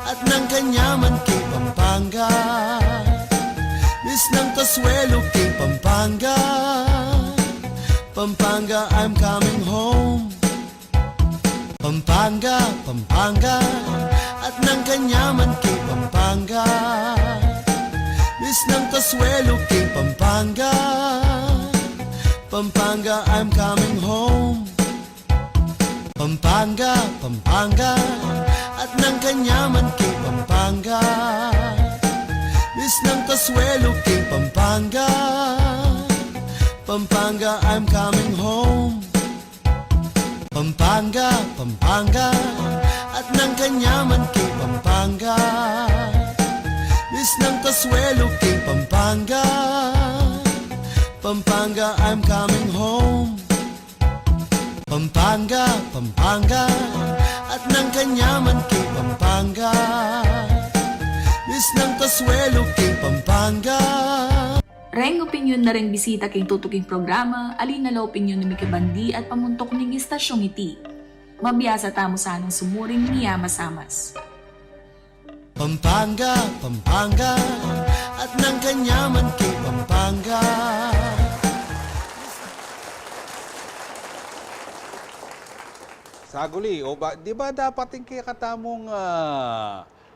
at ng kanyaman kay Pampanga. Miss ng Kasuelo kay Pampanga. Pampanga, I'm coming home. Pampanga, Pampanga, at ng kanyaman kay Pampanga. Miss ng Kasuelo kay Pampanga. Pampanga, I'm coming home. Pampanga, Pampanga, at ng kanyaman kay Pampanga. Miss ng Kasuelo kay Pampanga. Pampanga, I'm coming home. Pampanga, Pampanga, at ng kanyaman kay Pampanga. Miss ng Kasuelo kay Pampanga. Pampanga, I'm coming home. Pampanga, Pampanga, at ng kanyaman kay Pampanga. Miss ng Kasuelo kay Pampanga. Reng opinyon na ring bisita kay tutuking programa, alin na la opinyon ni Mikibandi at pamuntok ning istasyong iti. Mabiyasa tamo sa anong sumuring niya masamas. Pampanga, Pampanga, at ng kanyaman kay Pampanga. Saguli, di ba dapat yung kaya katamong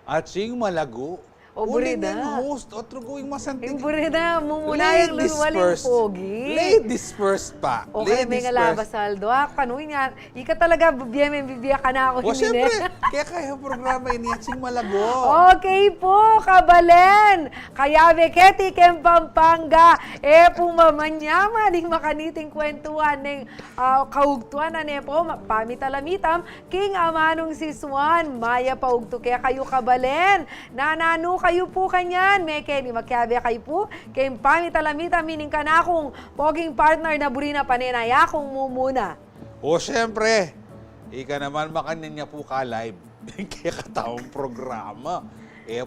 atsing malago? O, Uling burida. yung host, otro going masantig. Yung burida, mumuna yung luwaling pogi. Ladies first pa. Okay, may nga labas saldo. Kanuin nga, ika talaga, bibiya ka na ako. O, siyempre, kaya programa ini atsing malago. Okay po, kabalen. Kaya beketi kem Pampanga. Pumamanyaman, ning makaniting kwentuhan, ning kaugtuan na po, pamitalamitam, king amanong si Swan, maya paugto, kaya kayo kabalen. Nanano kayo po kanyan, meke, ni magkabe kayo po, kay pamitalamitam, mining ka na akong poging partner na burina panenaya kung mumuna. O, siyempre, ika naman makanin niya po ka live. Kaya kataong programa.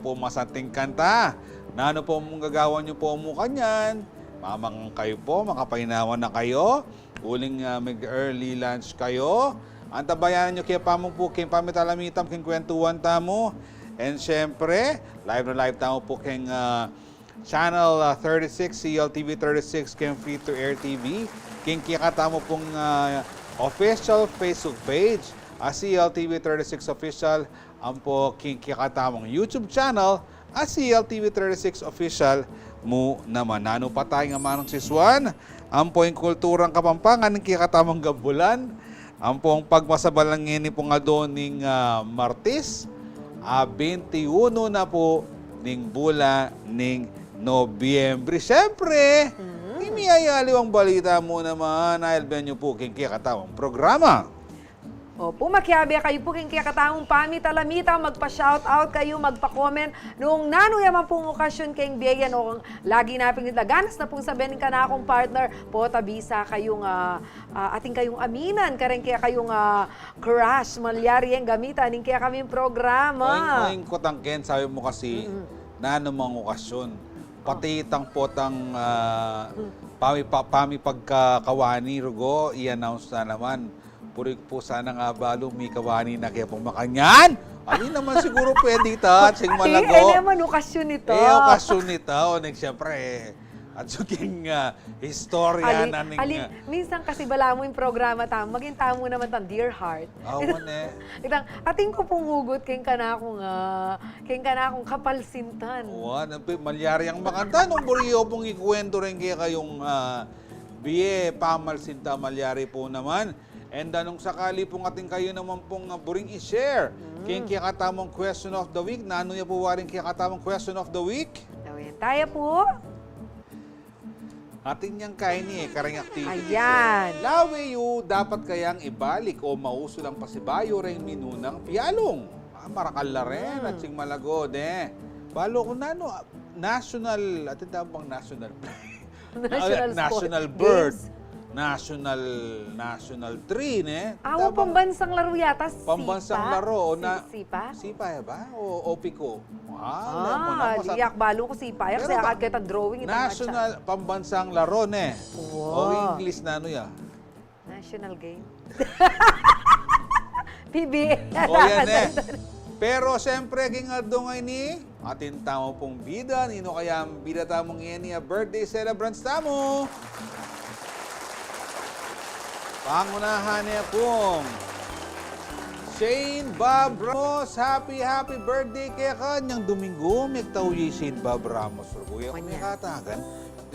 Po masanting kanta. Na ano po mong gagawa niyo po mo kanyan. Mamang kayo po, makapainawan na kayo. Uling mag-early lunch kayo. Antabayanan niyo kaya pamong po, kaya pamitalamitam, kaya kwentuhan tamo. And syempre, live na live tamo po kaya Channel 36, CLTV 36, kaya Free to Air TV. Kaya katamo pong official Facebook page, CLTV 36 Official. Ang po kikatamong YouTube channel, CLTV 36 Official mo naman. Nano pa tayo nga manong si Swan. Ang po yung kulturang Kapampangan ng kikatamong gabulan. Ang po ang pagmasabalangin po nga doon ng Martes. 21 na po ning bula ning Nobyembre. Siyempre, imiyayaliw ang balita mo naman. Nailben nyo po kikatawang programa. Opo, makiabi kayo po kung kaya pamitalamita, magpa-shoutout kayo, magpa-comment. Noong nanuyaman pong okasyon kayong biyayan o lagi naping ganas na pong sabihin ka na akong partner, po tabisa kayong ating kayong aminan, karen kaya kayong crush, malyari yung gamitan, kaya kaming programa. Oing kotangken, sabi mo kasi, na anumang okasyon, pati itang potang pami pagkakawani, rugo, i-announce na naman. Purik po sana nga balo, may kawani na kaya pumakanyan. Alin naman siguro pwede ita, sing malago. naman, okasyon ito. Okasyon nito. O, siyempre, at suking historia na ning... minsan kasi bala mo yung programa tamo, maging tamo naman tang Dear Heart. Awan Itang, ating ko pong hugot, kayong ka na akong kapalsintan. Awan, malyari ang makanta. Nung buriyo pong ikwento rin kaya kayong biye, pamalsinta, malyari po naman. And nung sakali pong ating kayo naman pong buring i-share, kaya katamang question of the week, na ano niya po waring kaya katamang question of the week? Gawin tayo po. Ating niyang kaini karang activity. Ayan. Lawe yu, dapat kayang ibalik o mauso lang pasibayo rin minunang pialong. Marakal na rin at sing malagod Balo ko na national, atin tawag bang national national bird. Games. National tree, Awo, pambansang laro yata, sipa. Pambansang laro. Sipa? Sipa ya ba? O piko? Liyak, balo ko sipa. Kasi akad kita drawing itang national, pambansang laro, O Wow. English na ano ya? National game. PBA. O yan, Pero siyempre, kingaldo ngayon ni atin tamo pong bida. Nino kaya ang bida tamong iyan niya birthday celebrants tamo. Pangunahan niya pong Shane Bob Ramos. Happy birthday kaya kanyang Domingo. May tawag Shane Bob Ramos. Kuya, may katagan.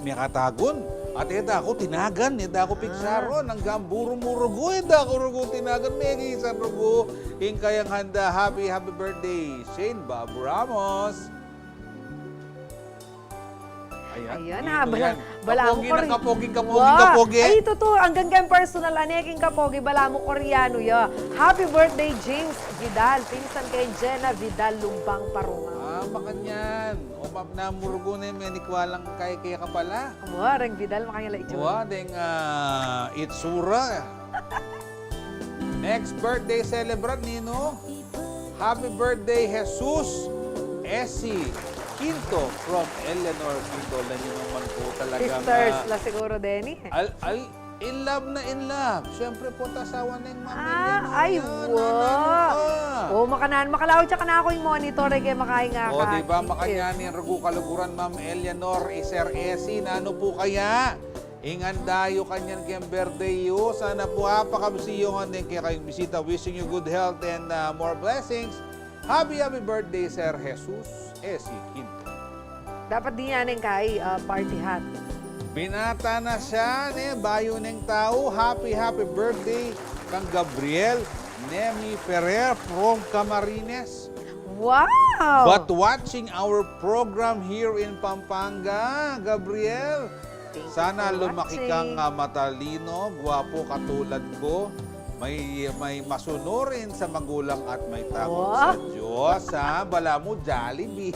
May katagon. At eda ako tinagan, eda ako piksaron, hanggang buro-murugo, eda ako rugo tinagan, may isang rugo. King kayang handa, happy birthday, Shane Bob Ramos. Ayan, bala mo Kapogi. kapogi. Ay, totoo. Hanggang kang personal, aneking kapogi, bala mo koreano ya. Happy birthday, James Vidal. Pinsan kay Jenna Vidal, Lumbang Parunga. Makanyan. O map na murugo na yung menikwalang kaya ka pala. Reng Vidal, makanya la itsura. Deng itsura. Next birthday celebrant, Nino. Happy birthday, Jesus Essie Quinto from Eleanor Quinto. Lalo naman po talagang Sisters la siguro, Denny. in love na in love. Siyempre po, tasawa na yung Ay, wow. Makalaw siya ka na ako yung monitor, kaya makain nga ka. Diba, makanyanin, ragu kaluguran, Ma'am Eleanor, Sir Essie, na ano po kaya? Ingan dayo kanyan kayang birthday yo. Sana po pakabisiyo nga din kaya kayong bisita. Wishing you good health and more blessings. Happy birthday, Sir Jesus Essie Quinto. Dapat di yan kay party hat. Binata na siya, bayo ng tao. Happy birthday kang Gabriel Nemi Ferrer from Camarines. Wow! But watching our program here in Pampanga, Gabriel, sana lumaki kang matalino, gwapo katulad ko. May masunurin sa magulang at may takot sa Diyos. Bala mo, Jollibee.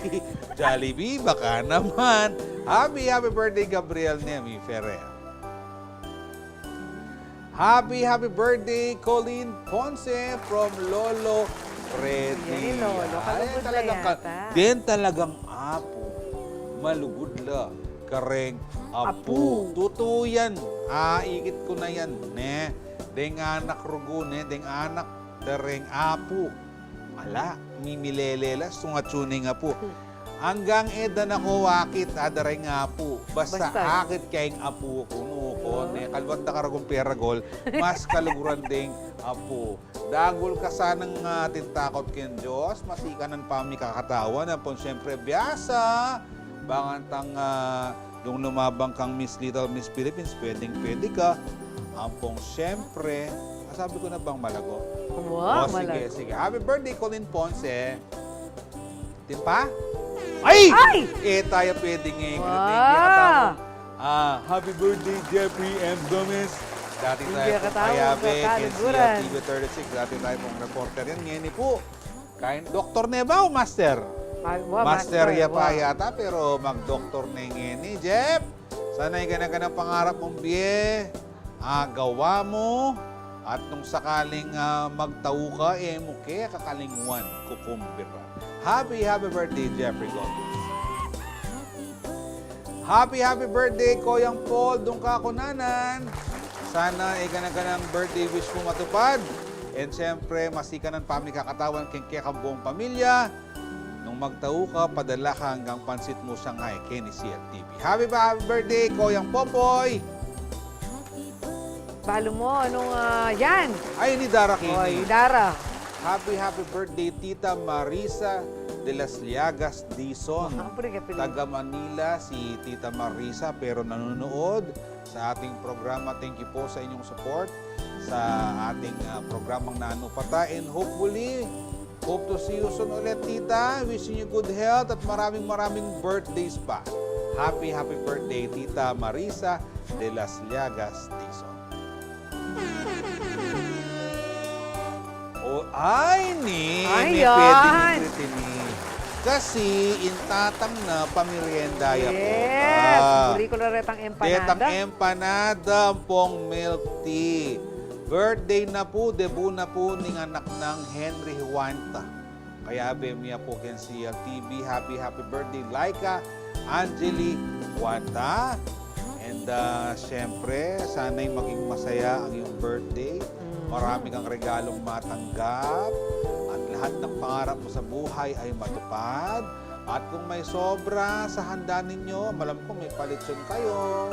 Jollibee, baka naman. Happy birthday, Gabriel Nemi Ferrer. Happy birthday, Colleen Ponce from Lolo Freddy. Yan, Lolo. Kalugod na yata. Talagang apo. Malugod la. Kareng apo. Totoo yan. Ikit ko na yan. Deng anak rugo, deng anak dareng apo. Ala, mimilelela, sungatsuni nga po. Hanggang edan ako wakit, adareng apo. Basta akit kayong apo ko. Kalwat na karagong peragol, mas kaluguran ding apo. Dagol ka sanang tintakot kin Diyos, masikanan pa mi kakatawa na po siyempre biyasa. Bangantang yung lumabang kang Miss Little Miss Philippines, pwede ka. Ampong siyempre, sabi ko na bang malago? Wow, sige. Happy birthday, Colin Ponce. Timpa? Ay! Tayo pwedeng Wow! Happy birthday, Jeffrey M. Gomez. Dati tayo pong katawag kayabe, sa kaluguran. TV36. Dati tayo pong reporter yan. Ngayon po, Dr. Neba o Master? Master ya pa yata, pero mag-doktor na ngayon. Jeff, sana'y ganang pangarap mong biye. Gawa mo at nung sakaling magtao ka, muke kakalingwan, kukumbira. Happy birthday, Jeffrey Gomez. Happy birthday, Koyang Paul, doon ka kunanan. Sana ganang birthday wish mo matupad. And siyempre, masikanan pa kami kakatawan kang buong pamilya. Nung magtao ka, padala ka hanggang pansit mo Shanghai, Kenny CLTV. Happy birthday, Koyang Popoy! Balo mo, yan? Ay, ni Dara Kini. Dara. Happy birthday, Tita Marisa de las Llagas Dizon. Taga Manila, si Tita Marisa, pero nanonood sa ating programa. Thank you po sa inyong support sa ating programang Nano Pata. And hopefully, hope to see you soon ulit, Tita. Wishing you good health at maraming birthdays pa. Happy birthday, Tita Marisa de las Llagas Dizon. May pwedeng ni. Kasi intatang na pamirienda ya po. Buri ko na retang empanada. Retang empanada pong milk tea. Birthday na po, debut na po ning anak ng Henry Huanta. Kaya bemia po ken si TV. Happy birthday, Laika Angeli Huanta. And syempre, sana'y maging masaya ang iyong birthday. Marami kang regalong matanggap. At lahat ng pangarap mo sa buhay ay matupad. At kung may sobra sa handa ninyo, malam ko may palitson kayo.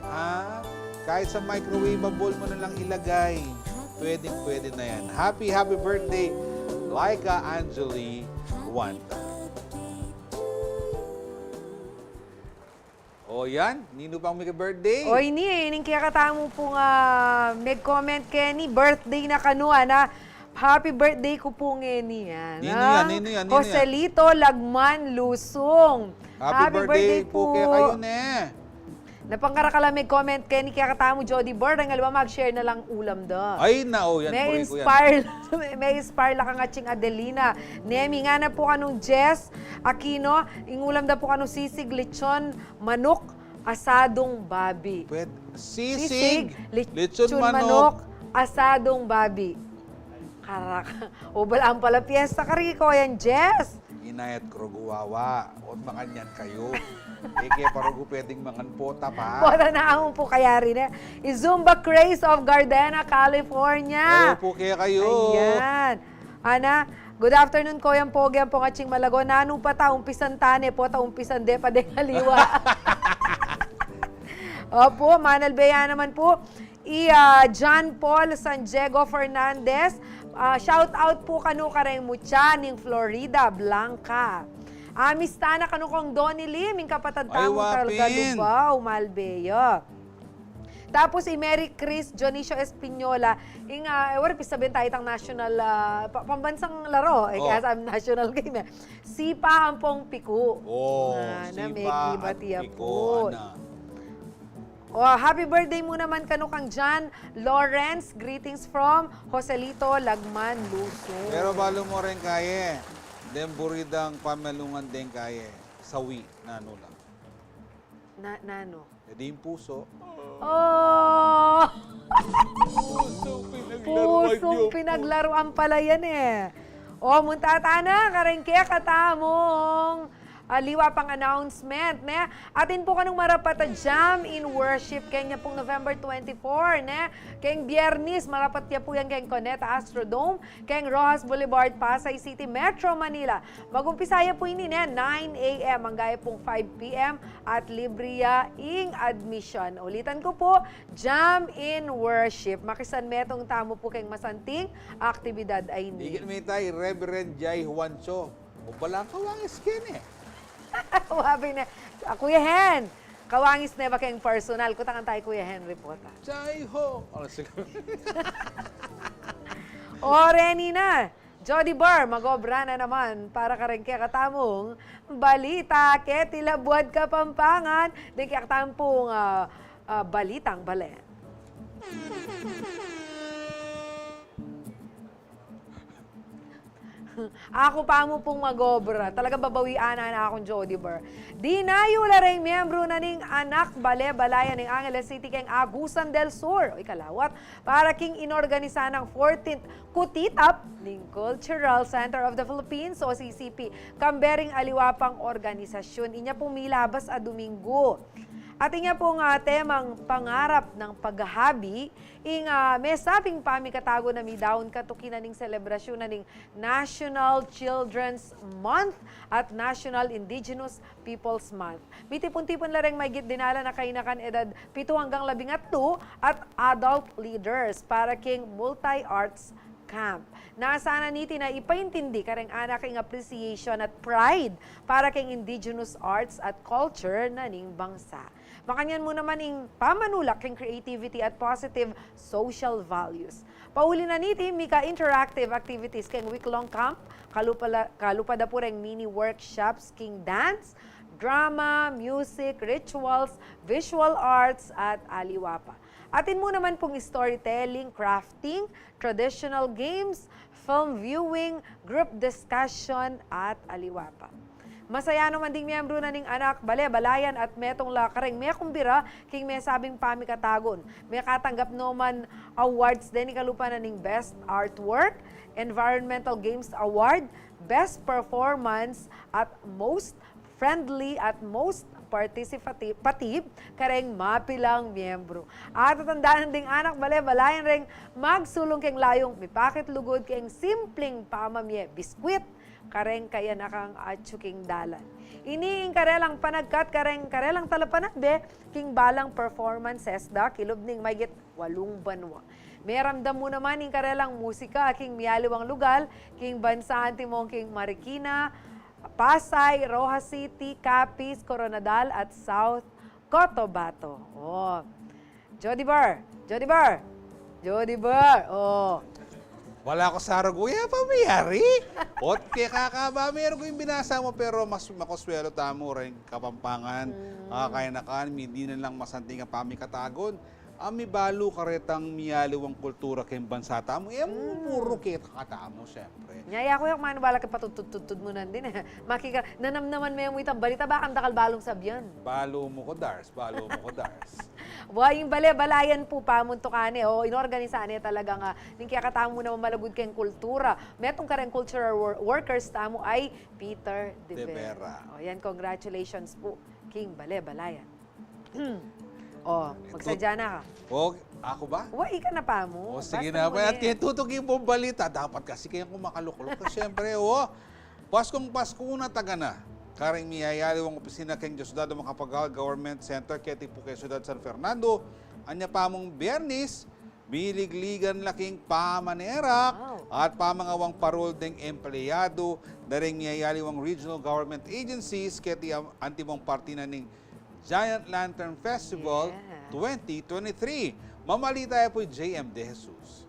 Ha? Kahit sa microwavable mo na lang ilagay. Pwede na yan. Happy birthday, Laika Angeli Wanta. O yan, nino pang may birthday? O ini, ining kaya katamo po nga mag-comment Kenny, birthday na kanua na happy birthday ko po ngeni yan. Nino yan. Joselito Lagman Lusong. Happy birthday po kaya kayo ne. Napangkarakalamig comment Kenny kaya katamo Jody Bird ang alwa mag-share na lang ulam do. Ay nao, yan May po yan. may inspire lang nga ching Adelina. Nemi nga na po kanong Jess Aquino, ingulam da po kanong sisig lechon manok asadong babi. Sisig, lechon manok asadong babi. Karak. O balaan pala piyesta ka Rico yan Jess. Inayat Kroguwawa. O makanyan kayo. Kaya parugo pwedeng mangan pota pa. Pora na amon po kaya rin eh. Zumba Craze of Gardena, California. Hello po kaya kayo. Ayan. Ana, good afternoon ko yan po. Yan po nga ching malago. Nanong pa ta, umpisan tane po, ta umpisan de pa de ngaliwa. Opo, Manal Bea naman po. John Paul San Diego Fernandez. Shout out po kanu kareng Mucha ning Florida Blanca. Amistana kanu kong Donnie Lim, yung kapatad tamong Talgalubaw, Malbeyo. Tapos Mary Chris Dionisio Espinola, yung sabihin tayo itang national, pambansang laro, kaya sa national game. Sipa ang pong piku. Sipa at piku, happy birthday mo naman kanu kang John Lawrence. Greetings from Joselito Lagman Lusong. Pero balo mo rin kaya. Demburidang pamelungan din kaya. Sawi, nano lang. Nano? Hindi yung puso. Oh! Pusong pinaglaruan pala yan eh. Muntatana, karengke katamong liwa pang announcement, ne? Atin po kanong marapata jam in worship kanya pong November 24, ne? Keng Biyernes, marapat niya po yan keng Coneta Astrodome, keng Rojas Boulevard, Pasay City, Metro Manila. Mag-umpisaya po ini, ne? 9 a.m. hanggang pong 5 p.m. at libriya ing admission. Ulitan ko po, jam in worship. Makisan metong tamo po keng masanting aktibidad ay ni. Igil may tayo, Reverend Jai Juancho. O balang kawangis kin eh. Wabi na, Kuya Hen, kawangis na ba kayong personal? Kutangan tayo, Kuya Henry po. Jai Ho! Reni na. Jody Bar, magobra na naman para ka rin kaya katamong balita. Ketila buwad ka Pampangan. Di kaya katamong balitang balen. Ako pa mo pong magobra. Talaga babawian na akong Jody Bar. Dinayo la rin miyembro na ning anak bale-balayan ng Angeles City keng Agusan del Sur. Kalawat. Para king inorganisa ng 14th Kutitap ng Cultural Center of the Philippines o CCP. Kambering aliwapang organisasyon. Inya pong milabas a Domingo. At inya pong temang pangarap ng paghahabi, may sabing pamikatago na midaon katukinan ng selebrasyon na ng National Children's Month at National Indigenous Peoples Month. Mitipon-tipon lareng may dinala na kainakan edad 7 hanggang 12 at adult leaders para king multi-arts camp. Nasana niti na ipaintindi kareng anak king appreciation at pride para king indigenous arts at culture na ning bangsa. Makanyan mo naman ing pamanulak king creativity at positive social values. Pauli na niti, mika interactive activities king week-long camp, kalupada po ring mini workshops king dance, drama, music, rituals, visual arts at aliwapa. Atin mo naman pong storytelling, crafting, traditional games, film viewing, group discussion at aliwapa. Masaya naman ding miyembro na ning anak, bale-balayan at metong lakareng may kumbira king may sabing pamikatagon. May katanggap naman awards din ikalupa na ning Best Artwork, Environmental Games Award, Best Performance at Most friendly at most participative kareng mapilang miyembro. At tatandaan ding anak balayan ring magsulong keng layong mipakit lugod keng simpleng pamamye biskwit kareng kaya nakang atsuking dalan. Iniing karelang panagkat karelang talapanat be king balang performances da kilob ning mayigit 8 banwa. May ramdam mo naman ing karelang musika king miyaliwang lugal king bansahan timong king Marikina, Pasay, Rojas City, Capiz, Coronadal at South Cotabato. Oh. Jody Bar. Oh. Wala ko sa Araguya, pamayari. Ot kaya kakaba, meron ko yung binasa mo, pero mas makoswelo tamo rin Kapampangan. Kaya nakan, hindi na lang masanting ang pamikatagon. Ami balo karetang miyaliwang kultura kayong bansa tamo. Puro kita katamo, siyempre. Nyaya ko yung manubala ka patutututud mo nandin. Nanamnaman mo yung itang balita, baka ang dakal balong sabyan. Balo mo ko, Dars. Buhay yung balayan po pamuntukane o inorganisane talaga nga ning kaya katamo na malagud kayong kultura. Metong ka rin cultural workers tamo ay Peter De Vera. O yan, congratulations po, King Balayan. Magsadya na ka. Ako ba? Ika na pa mo. Sige Basta na. mo At kaya tutugin mo balita. Dapat kasi kayang kumakalukulok. Kasi siyempre, Paskong Pasko na taga na. Karing miyayali ang opisina keng Diosdado Macapagal Government Center keti po kay Ciudad San Fernando. Anya pa mong Biyernes, biligligan laking pamanerak at pamangawang parol ding empleyado daring miyayali ang regional government agencies keti antimong partina ning Giant Lantern Festival 2023. Mamalita po JM De Jesus.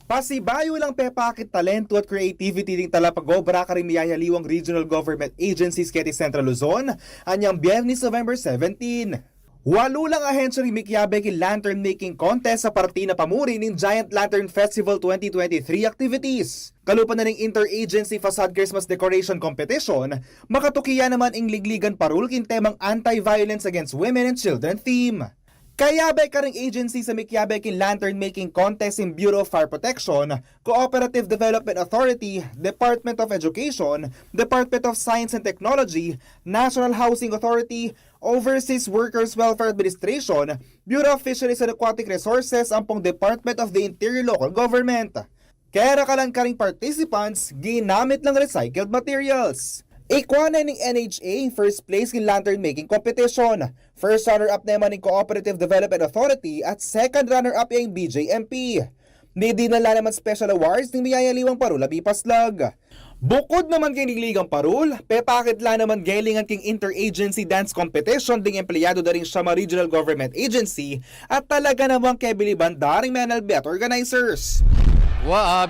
Pasibayo lang pepakit talento at creativity ding talapagobra karimiyayaliwang regional government agencies keti Central Luzon anyang Biyernes November 17. Walo lang ahensya rin Mikyabe kin lantern making contest sa partina pamuri ng Giant Lantern Festival 2023 activities. Kalupan na ng Interagency Facade Christmas Decoration Competition, makatukiya naman ang ligligan parul kin temang Anti-Violence Against Women and Children theme. Kayabe karing agency sa Mikyabe kin lantern making contest in Bureau of Fire Protection, Cooperative Development Authority, Department of Education, Department of Science and Technology, National Housing Authority, Overseas Workers Welfare Administration, Bureau of Fisheries and Aquatic Resources, ampong Department of the Interior Local Government. Kaya kalang karing participants, ginamit lang recycled materials. Ikwana ng NHA first place in lantern making competition. First runner-up naman ng Cooperative Development Authority at second runner-up yung BJMP. Nidinala naman special awards ng Miyayaliwang Parul Abipaslag. Bukod naman kay Ligang Parul, pepakit la naman galingan king Interagency Dance Competition ding empleyado da rin Siama Regional Government Agency at talaga namang kebiliban da rin Menalbet organizers.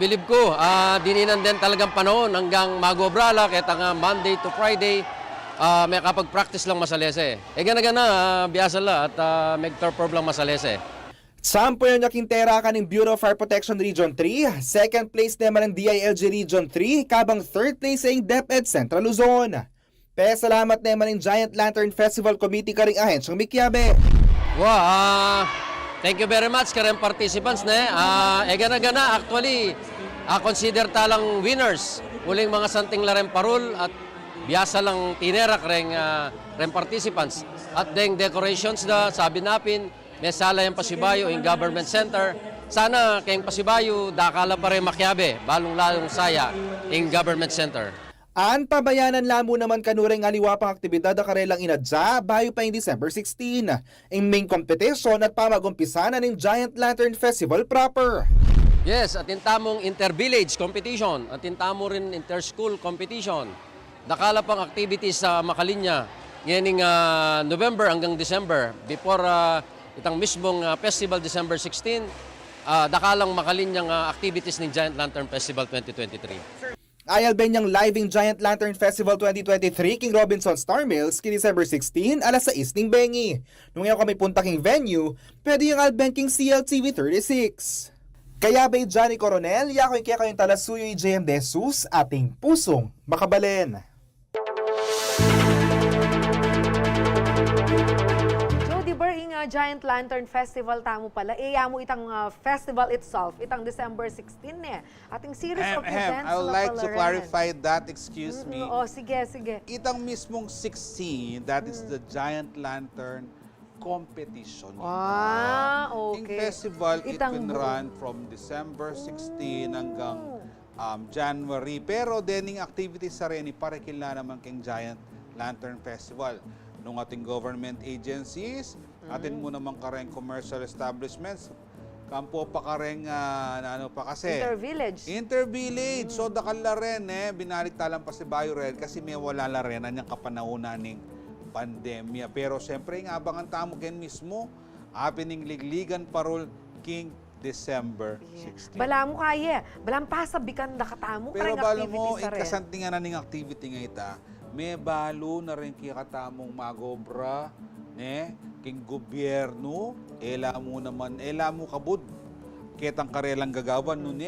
Bilib ko, dininan din talagang panahon hanggang magobrala kahit nga Monday to Friday, may kapag-practice lang masalese. Gana-gana, biyasa la at mag-torpor lang masalese. Sampo yung nakintera ka ng Bureau of Fire Protection Region 3, second place naman ng DILG Region 3, kabang third place ay DepEd Central Luzon. Salamat naman ng Giant Lantern Festival Committee ka rin ahensyang Mikyabe. Thank you very much karen participants ne. Gana-gana actually consider talang winners. Uling mga santing laren parul at biyasa lang tinerak ren participants. At deng decorations na sabi napin may sala yung Pasibayo in Government Center. Sana kayong Pasibayo dakala pa rin Makyabe balong-lalong saya in Government Center. An pabayanan lamo naman kanureng aliwa pang aktibidad na karelang inadya bayo pa yung December 16. Ang main competition at pamagumpisa na ng Giant Lantern Festival proper. Yes, at intamong inter-village competition, at intamo rin inter-school competition. Dakala pang activities sa Makalinya ngayon November hanggang December. Before itang mismong festival December 16, dakalang Makalinyang activities ng Giant Lantern Festival 2023. Ayal benyang living Giant Lantern Festival 2023 King Robinson Star Mills kin December 16 alas 6 ning bengi. Nung ngayon kami punta king venue, pwede yung albenking CLTV 36. Kaya ba'y Johnny Coronel, yakoy kaya kayong talasuyoy JM De Jesus, ating pusong makabalen. Giant Lantern Festival tamo pala. Mo itang festival itself, itang December 16 Ating series of events I would na like pala to rin. clarify that, excuse me. Sige, sige. Itang mismong 16, that is the Giant Lantern competition. Okay. Yung festival, Itang it can run from December 16 hanggang January. Pero dening activities sa rin, parekila naman keng Giant Lantern Festival. Nung ating government agencies, atin mo naman kareng commercial establishments, kampo pa kareng, ano pa kasi? Intervillage. Intervillage. So, dakal la rin, binalik talang pa si Bayo rin kasi may wala la rin anyang kapanahonan ng pandemya. Pero siyempre, nga abangan tamo ken mismo, happening ligligan parol king December 16. Bala mo kaya. Balang pasabikan da katamo. Pero kareng balo mo, activities sa rin. ikasantingan na ning activity nga ita, may balo na rin kikatamong magobra, king gobyerno, ela mo kabud, ketang karelang gagawan nun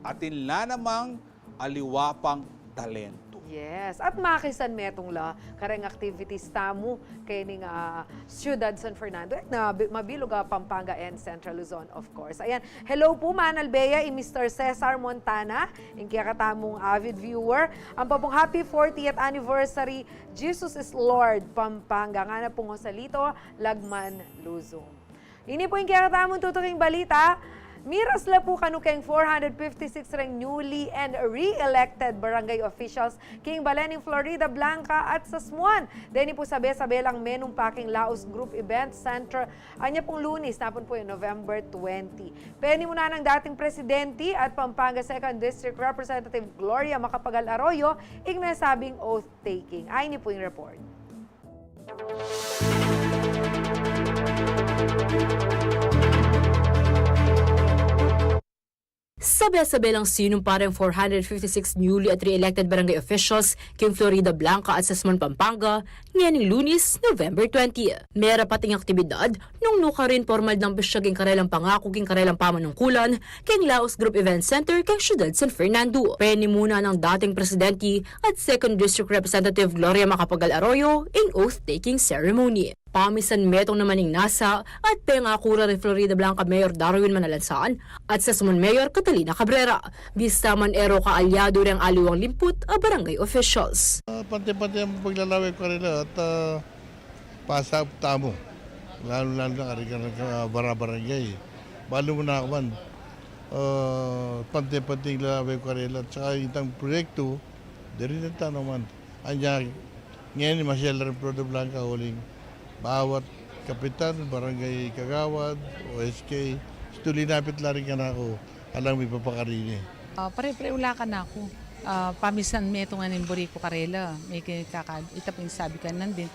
atin la namang aliwapang talento. Yes. At makisan metong la, kareng activities tamo kay ning Ciudad San Fernando na mabilog Pampanga and Central Luzon, of course. Ayan. Hello po, Manal Bea, i Mr. Cesar Montana, in kaya katamong avid viewer. Ang papong happy 40th anniversary, Jesus is Lord, Pampanga. Nga na pong Josalito, Lagman, Luzon. Ini po yung kaya katamong tutuking balita. Miras la po kanukeng 456 reng newly and re-elected barangay officials king Balening Florida Blanca at Sasmuan. Deni po sabi-sabi lang menong paking Laos Group Event Center. Anya pong Lunes, napon po yung November 20. Peni muna ng dating presidente at Pampanga 2nd District Representative Gloria Macapagal Arroyo, ignasabing oath-taking. Ay ni po yung report. Sabi-sabi lang sinumpa rin 456 newly at re-elected barangay officials king Florida Blanca at Sasmuan, Pampanga ngayon Lunes, November 20. Mera pating aktibidad nung nuka rin formal ng pisya king karelang pangako king karelang pamanungkulan king Laos Group Event Center king Ciudad San Fernando. Peni muna ng dating presidente at 2nd District Representative Gloria Macapagal Arroyo in oath-taking ceremony. Pamisan metong naman ng NASA at pengakura ni Florida Blanca Mayor Darwin Manalansaan at Sasmuan Mayor Catalina Cabrera. Bista man ero kaalyado ng aliwang limput a barangay officials. Pante-pante ang paglalaway ko nila at pasap tamo. Lalo-lalo na karika ng barangay. Balo mo na ako man. Pante-pante ang lalaway ko nila at saka itang proyekto, dari na tanaman. Anya, ngayon masyala rin Florida Blanca huling bawat kapitan, barangay Kagawad, OSK, tulinapit la rin ka na ako, alam may papakarini. Pare-pare ula ka na ako. Pamisan me itong animbori ko karela. May itapin sabi ka nandin.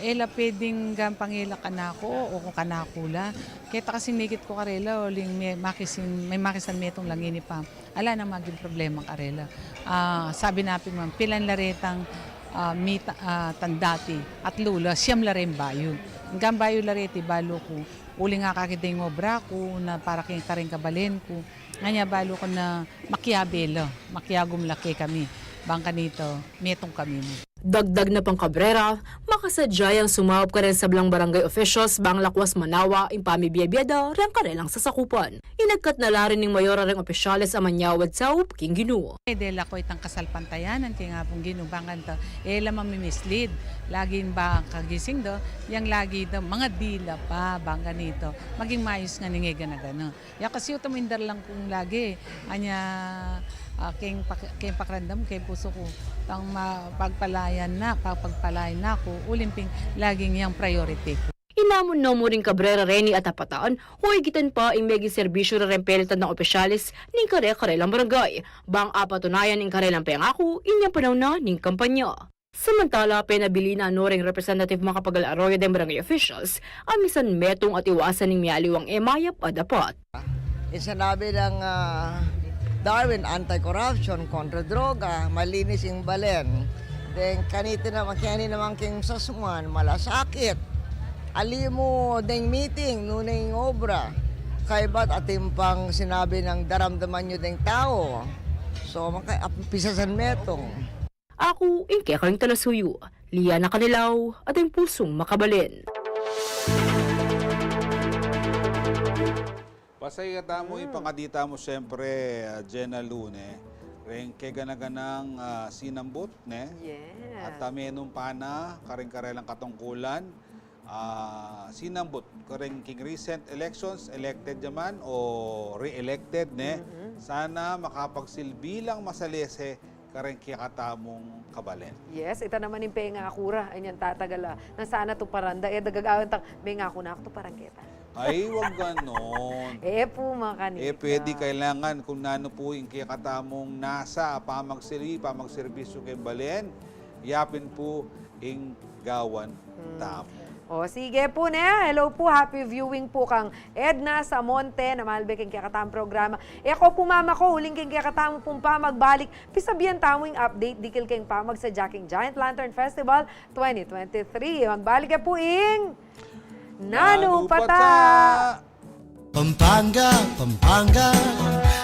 Ela pwedeng gampangila ka na ako o kung kanakula. Kita kasi mikit ko karela o ling may makisan me itong langini pa. Ala na maging problema karela. Sabi napin man, pilan laretang tandati at lula, siyam la rin bayo. Hanggang bayo la reti, balo ko. Uli nga kakiteng obra ko na para kang karing kabalin ko. Nganya balo ko na makiabelo, makiyagum laki kami. Bangka nito, metong kami mo. Dagdag na pang Cabrera, makasadyayang sumawap ka rin sa blang barangay officials bang Lakwas Manawa in pamibiyabiyada rin karelang sasakupan. Inagkat na larin ng mayora rin opisyales ang manyawad sa Upking Ginoo. Dela ko itang kasalpantayanan kaya nga pong ginubangan to. Lamang mislead. Laging ba kagising do, yang lagi do, mga dila pa, bangka nito. Maging mayos nga ningiga na gano'n. Ya kasi utamindar lang kung lagi. Anya, kayong pakrandam, kayong puso ko. Tang pagpalayan na ako, ulimping laging yung priority ko. Inamon na mo rin Cabrera Reni at Apataan, huigitan pa ang megi serbisyo na rempelitan ng opisyalis ng kare-karelang barangay. Bang apatunayan ng karelang pangako, inyang panaw na ng kampanya. Samantala, penabili na ring Representative Macapagal Arroyo ng barangay officials, amisan metong at iwasan ng mialiwang emayap at dapat. Isanabi ng Darwin, anti-corruption, kontra droga, malinis yung balen. Then kanito naman, kaya naman king Sasmuan, malasakit. Ali mo ding meeting, nunay obra. Kaya ba't ating pang sinabi ng daramdaman nyo ding tao? So, pisasan metong. Ako, ingke kang tanasuyo, Liana Kanilaw, at ang pusong makabalin. Basta ikata mo, ipakadita mo siyempre, Jenna Lune, rin kay ganaganang sinambot, ne? Yes. At menong pana, karing-karelang katungkulan, sinambot, karing king recent elections, elected yaman o re-elected, ne? Sana makapagsilbi lang masalese, karing kikatamong kabalen. Yes, ito naman yung penga akura. Ay yan tatagala. Nang sana to paranda. Dagagawan tang penga ako na ako to parang kita. Ay, wag ganon. Po makanita. Pwede kailangan kung nano po yung kikatamong nasa pamagserbisyo kay balen, yapin po yung gawan tamo. O, sige po na. Hello po, happy viewing po kang Edna sa Monte na malbe kang kakatamang programa. Ako po mama ko, huling kang kakatamang pong magbalik. Pisabihan tamo yung update, dikil kang pamag sa Jacking Giant Lantern Festival 2023. Magbalik ka po ing Nanu Pata! Pampanga, Pampanga,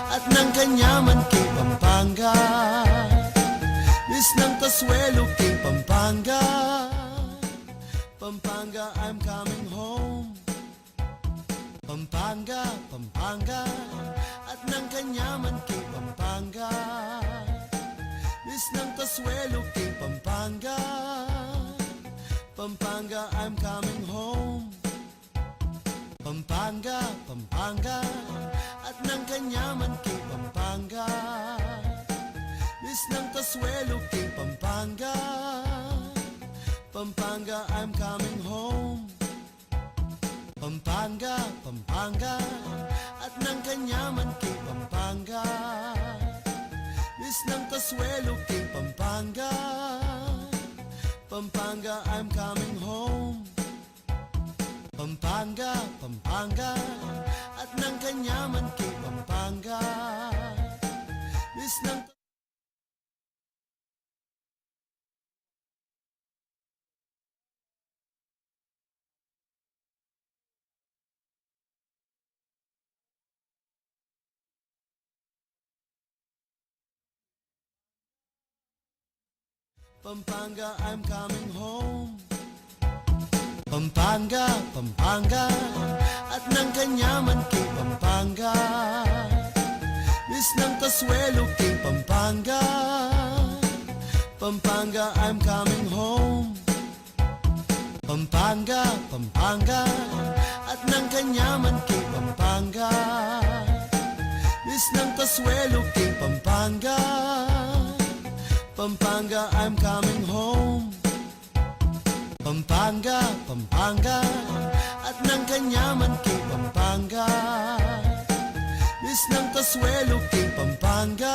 at ng kanyaman kay Pampanga. Miss ng Kasuelo kay Pampanga. Pampanga, I'm coming home. Pampanga, Pampanga, at ng kanyaman kay Pampanga. Miss ng Kasuelo kay Pampanga. Pampanga, I'm coming home. Pampanga, Pampanga, at ng kanyaman kay Pampanga. Miss ng Kasuelo kay Pampanga. Pampanga, I'm coming home. Pampanga, Pampanga, at ng kanyaman kay Pampanga. Miss ng Kasuelo kay Pampanga. Pampanga, I'm coming home. Pampanga, Pampanga, at ng kanyaman kay Pampanga. Miss ng Pampanga, I'm coming home. Pampanga, Pampanga, at ng kanyaman kay Pampanga. Miss ng Kasuelo kay Pampanga. Pampanga, I'm coming home. Pampanga, Pampanga, at ng kanyaman kay Pampanga. Miss ng Kasuelo kay Pampanga. Pampanga, I'm coming home. Pampanga, Pampanga, at ng kanyaman kay Pampanga. Miss ng Kasuelo kay Pampanga.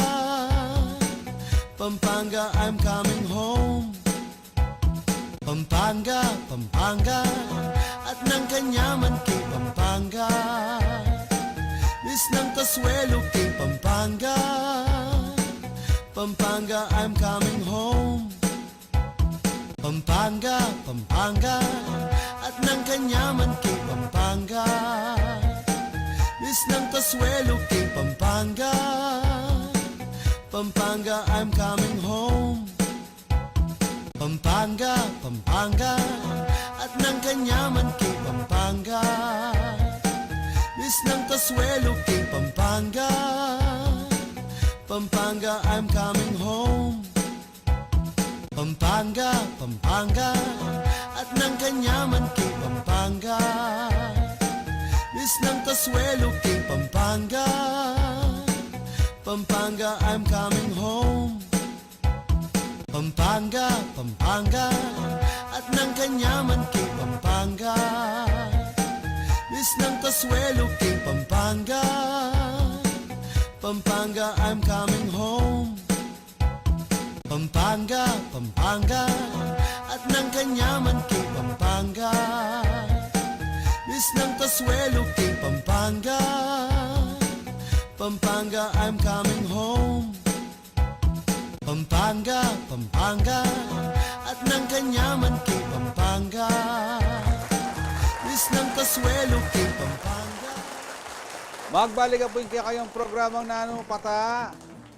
Pampanga, I'm coming home. Pampanga, Pampanga, at ng kanyaman kay Pampanga. Miss ng Kasuelo kay Pampanga. Pampanga, I'm coming home. Pampanga, Pampanga, at ng kanyaman kay Pampanga. Miss ng Kasuelo kay Pampanga. Pampanga, I'm coming home. Pampanga, Pampanga, at ng kanyaman kay Pampanga. Miss ng Kasuelo kay Pampanga. Pampanga, I'm coming home. Pampanga, Pampanga, at ng kanyaman kay Pampanga. Miss ng Kasuelo kay Pampanga. Pampanga, I'm coming home. Pampanga, Pampanga, at ng kanyaman kay Pampanga. Miss ng Kasuelo kay Pampanga. Pampanga, I'm coming home. Pampanga, Pampanga, at ng kanyaman kay Pampanga. Miss ng Kasuelo kay Pampanga. Pampanga, I'm coming home. Pampanga, Pampanga, at ng kanyaman kay Pampanga. Miss ng Kasuelo kay Pampanga. Magbalik po yung kayong programang Nanu Pata.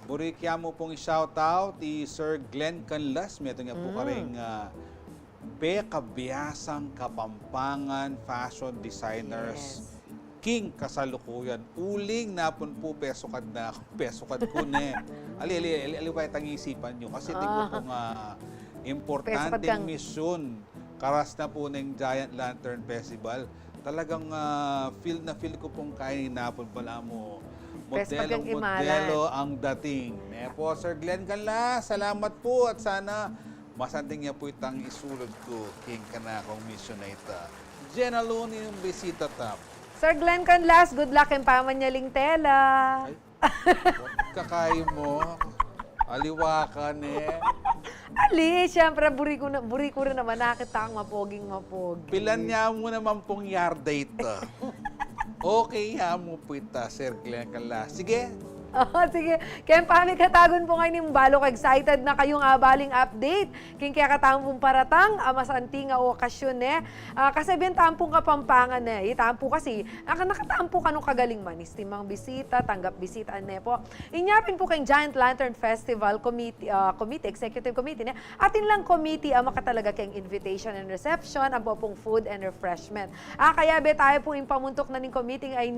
Burikya mo pong i-shoutout ni Sir Glenn Canlas. Meto nga po ka rin kabiyasang Kapampangan fashion designers. king kasalukuyan. Uling napon po pesokad na pesokad ko ne. Ali pa itang isipan nyo. Kasi tingko po nga importanteng Pesokad kang- misyon. Karas na po ng Giant Lantern Festival. Talagang feel na feel ko pong kaya napon pala mo. Pesokad kang Modelo ang dating. Po, Sir Glenn Canlas, salamat po at sana masanting niya po itang isulod ko king ka na akong mission na ita. Jenna Luni yung bisita tap. Sir Glenn Canlas, good luck and pamanyaling tela. Ay, kakain mo. Aliwakan eh. Ali, syempre, buri ko rin naman nakita ang mapoging. Pilan niya mo naman pong yard date. Okay, ha mo po ita, Sir Glenn Canlas. Sige. Oh, sige. Kaya pami katagon po ngayon yung balo. Excited na kayong baling update. King kaya katang pong paratang, masanting nga okasyon kasi bintampong kapampangan itampo kasi, nakatampo ka nung kagaling man. Istimang bisita, tanggap bisita po. Inyapin po kayong Giant Lantern Festival Committee, Executive Committee atin lang committee makatalaga kayong invitation and reception, ang po pong food and refreshment. Kaya tayo po yung pamuntok na ning committee ay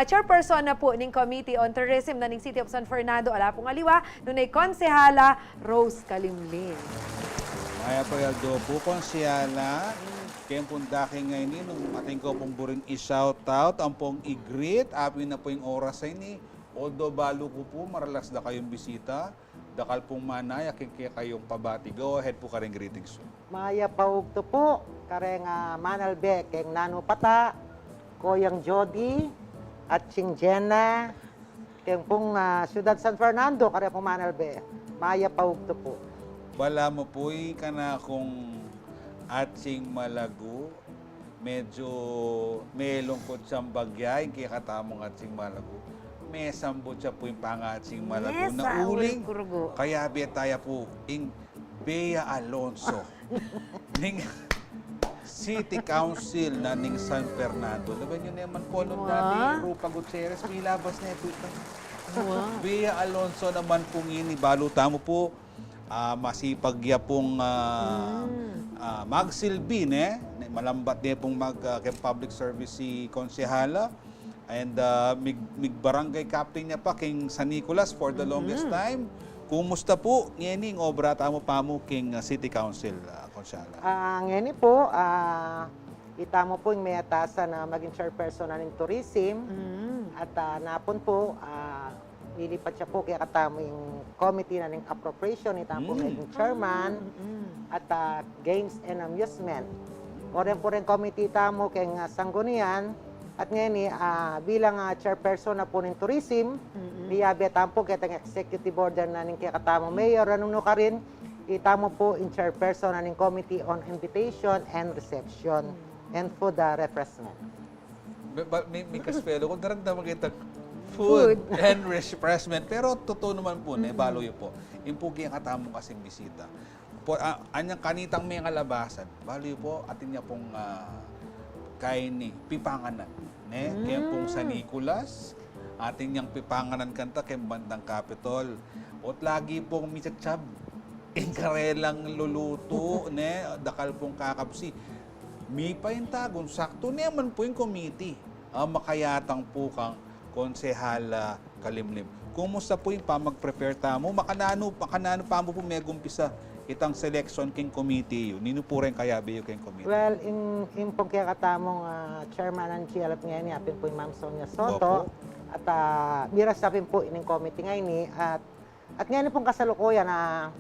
chairperson na po ning Committee on Tourism na ning City of San Fernando, ala pong aliwa, nunay konsehala Rose Kalimlin. Maya po yaldo po konsyala. Kaya pong daking ngayon nung ating ko pong buring i-shout out, ang pong i-greet, api na po yung oras ay ni. Although balo ko po, maralas na kayong bisita. Dakal pong manay, aking kaya kayong pabati. Go ahead po karing greetings. Maya paugto po, kareng Manalbe, keng Nano Pata, Koyang Jody, at Ching Jenna, keng pong Ciudad San Fernando, kareng pong Manalbe. Maya paugto po. Bala mo po ka na kung atsing malago, medyo may lungkot siyang bagyay, kaya katamong atsing malago. May sambot siya po yung pangatsing malago Yes, na uling. kurgo. Kaya tayo po, ing Bea Alonso, ning City Council na ning San Fernando. Laban yun naman po nung ni Rupa Gutierrez, may labas na ito. Bea Alonso naman pong ini, baluta mo po, masipag ya pong magsilbi, malambat niya pong public service si Konsehala. And mig barangay captain niya pa king San Nicolas for the longest time. Kumusta po ngayon obra tamo pa mo king City Council, Konsyala? Ngayon po, itamo po yung may atasan na maging chairperson ng tourism. At napon po, lilipat siya po kaya katamo yung committee na ng appropriation, itamo po maging chairman. At games and amusement. Oren po rin committee itamo kay Sanggunian. At ngayon, bilang chairperson na po ng tourism, niyabetan po kitang executive order na ng katamo mayor, ano ka rin, itamo po in chairperson na ng committee on invitation and reception and food refreshment. May kaspelo ko, naramdaman kita food and refreshment. Pero totoo naman po, balo yun po. Impugi ang katamo kasing bisita. Anyang kanitang may kalabasan, balo yun po, atin niya pong kain ni pipanganan. Kaya pong San Nicolas, ating niyang pipanganan kanta kay Bandang Capitol. At lagi pong mitsatsab, ingkarelang luluto, dakal pong kakapsi. May paintagon, sakto naman po yung committee. Makayatang po kang Konsehala Kalimlim. Kumusta po yung mag-prepare tamo? Makanano pa mo po may gumpisa itang selection king committee yun. Nino po rin kaya ba yung king committee? Well, in pong kaya katamong chairman ng GLF ngayon, yapin po yung Ma'am Sonia Soto. At miras napin po ining committee ngayon. At ngayon pong kasalukuyan na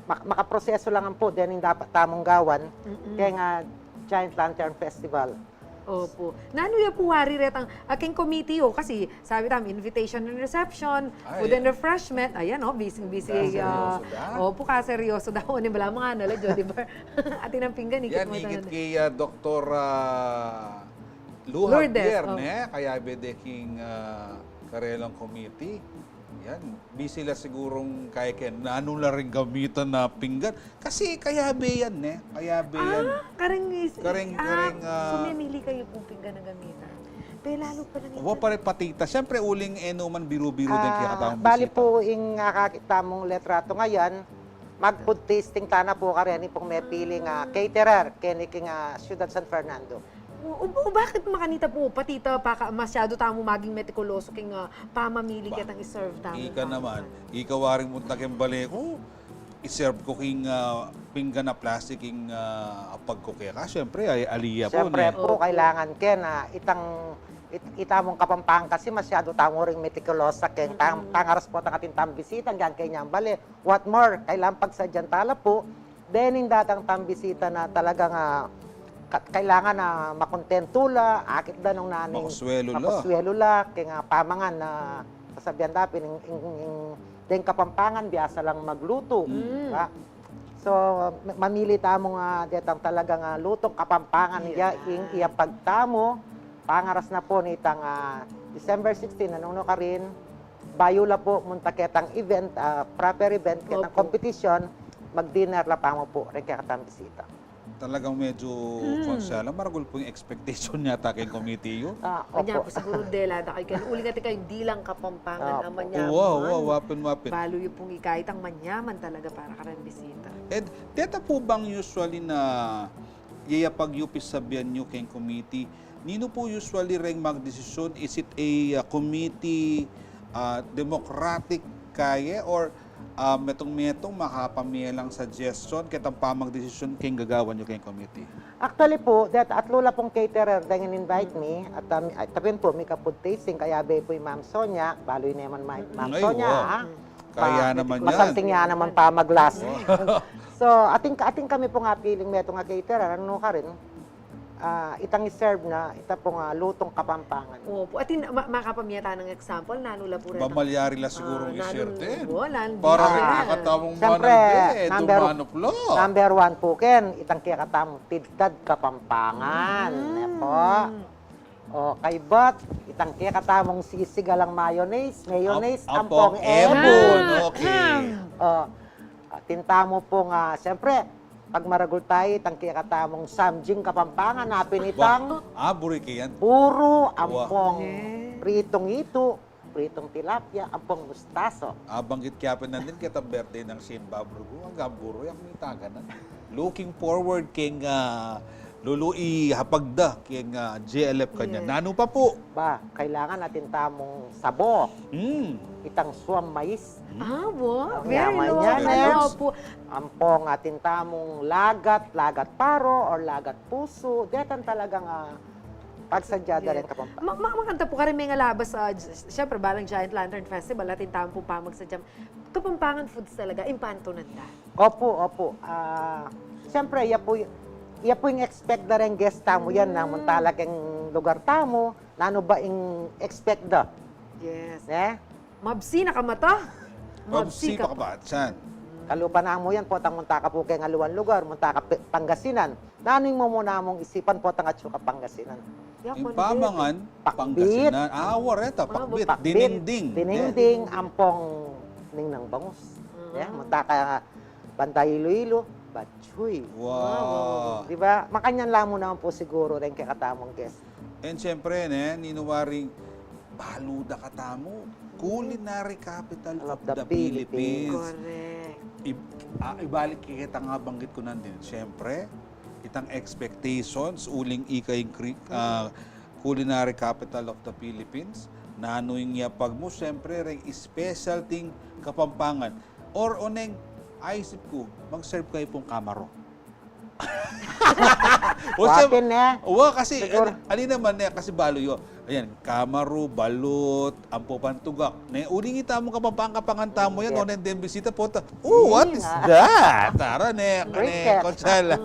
makaproseso lang po din yung dapat tamong gawan. Kaya nga Giant Lantern Festival. Opo. Nano yung po wari retang aking committee kasi sabi tam invitation and reception, food and refreshment. Ayan busy. Opo ka seryoso daw ni bala mga nala Jody Bar. Atin ang pinggan yan higit kay Dr. Lujavier kaya bedeking Karelong Committee. Yan, busy la sigurong kaya nano na rin gamitan na pinggan. Kasi kaya be yan, Kaya be yan. Kareng, sumimili kayo pong pinggan na gamitan. Pero lalo pa lang Wa pare patita. Siyempre uling man biru-biru din kaya katawang Bali po yung kakakita mong letrato ngayon, mag-food tasting tana po kareni pong may piling caterer kini king Ciudad San Fernando. Bakit makanita po, patita, masyado tamo maging metikuloso king pamamili kitang iserve tamo? Ika naman, ikaw waring munta keng balik ko, iserve ko king pinggan na plastic king pagkuke ka. Siyempre, ay aliya po. Siyempre po, kailangan ken itamong Kapampangan kasi masyado tamo ring meticulosa ken tangaras po tang ating tambisitan gan kay bali. What more, kailangan pagsadyan tala po, dening datang tambisita na talagang kailangan na makontentula, akit da nung naning makaswelo la, kaya nga pamangan na sasabihan dapin, yung Kapampangan, biyasa lang magluto. Diba? So, mamili tamo nga detang talagang lutong Kapampangan niya, iya pagtamo, pangaras na po nitang December 16, anong ka rin, bayula po, munta ketang event, proper event, ketang competition, mag-dinner la pa mo po, rin kaya katang bisita. Talagang medyo konsyala. Maragul po yung expectation niya ta kay committee yun. Kanya po siguro dela da kay uli nga kayo di lang Kapampangan ang manyaman. Wow, wapin. Balo yung pong ikahit ang manyaman talaga para karang bisita. And teta po bang usually na pag yupis sabihan nyo kay committee, nino po usually ring magdesisyon? Is it a committee democratic kaya or metong makapamilang suggestion kitang pamagdesisyon kayong gagawan nyo kayong committee? Actually po, at lula pong caterer dahil invite me, at tapin po, may kapod tasting, kaya be po yung Ma'am Sonia, baloy naman Ma'am Ay, Sonia, wow. Kaya naman yan. Masanting nga naman pa maglas. So, ating kami po nga piling meto nga caterer, ano ka rin, itang iserve na, ita po nga lutong Kapampangan. Opo. At makapamiyata ng example, nanula po rin. Mamalyari la siguro yung iserte. Para Para nakakatamong Siyempre, dumanoplo. number 1 po, Ken, itang kaya katamong tidtad Kapampangan. Po. O, kay Bot, itang kaya katamong sisigalang mayonnaise, ampong ebon. Okay. O, tintamo po nga, siyempre, pag maragul tayo, itang kaya katamong samjing Kapampangan, napin itang Buriki yan. puro, ampong pritong ito, pritong tilapia, ampong mustaso. Banggit kaya pa din kita birthday ng Simba Brugo. Ang gamburo, yung mitaga na. Looking forward king lului hapagda king JLF kanya. Nano pa po? Ba, kailangan natin tamong sabo, itang suwam mais, Very yaman low. niya, Ano next. po? Ampong atin tamong lagat paro or lagat puso. Detan talagang pagsadyada rin Kapampangan. Makanta po kami nga labas sa, syempre, balang Giant Lantern Festival, atin tamo po pamagsadyam. Kapampangan foods talaga, impanto nanda. Opo. Siyempre, iya po yung expect na rin guest tamo yan na talagang lugar tamo. Nano ba yung expect da? Yes. Mabsi na kamata. Mabsi pa ka ba? San? Kalupa na mo yan po, munta ka po kay ngaluan lugar, munta ka Pangasinan. Nanoy mo muna mong isipan po, tanga ka Pangasinan. Yung pamangan, Pangasinan. Wareta, pakbit. Dininding, ampong ningnang bangus. Munta ka Bantay Iloilo, Batchoy. Wow. Diba? Makanyan lang mo naman po siguro rin kay katamong guest. And siyempre, ninuwaring baluda katamo, culinary capital of the Philippines. Correct. Ibalik kita nga banggit ko nandun. Siyempre, itang expectations, uling ikay culinary capital of the Philippines. Nanoy nga pag mo, siyempre, rin special ting Kapampangan. Or oneng, aisip ko, mag-serve kayo pong kamaro. Wakin Kasi, alin naman kasi balo yun. Ayan, kamaro, balot, ampo pantugak. Uling ita mo Kapampangan mo yan, yes. Onen din bisita po. What is that? Tara, Konsala.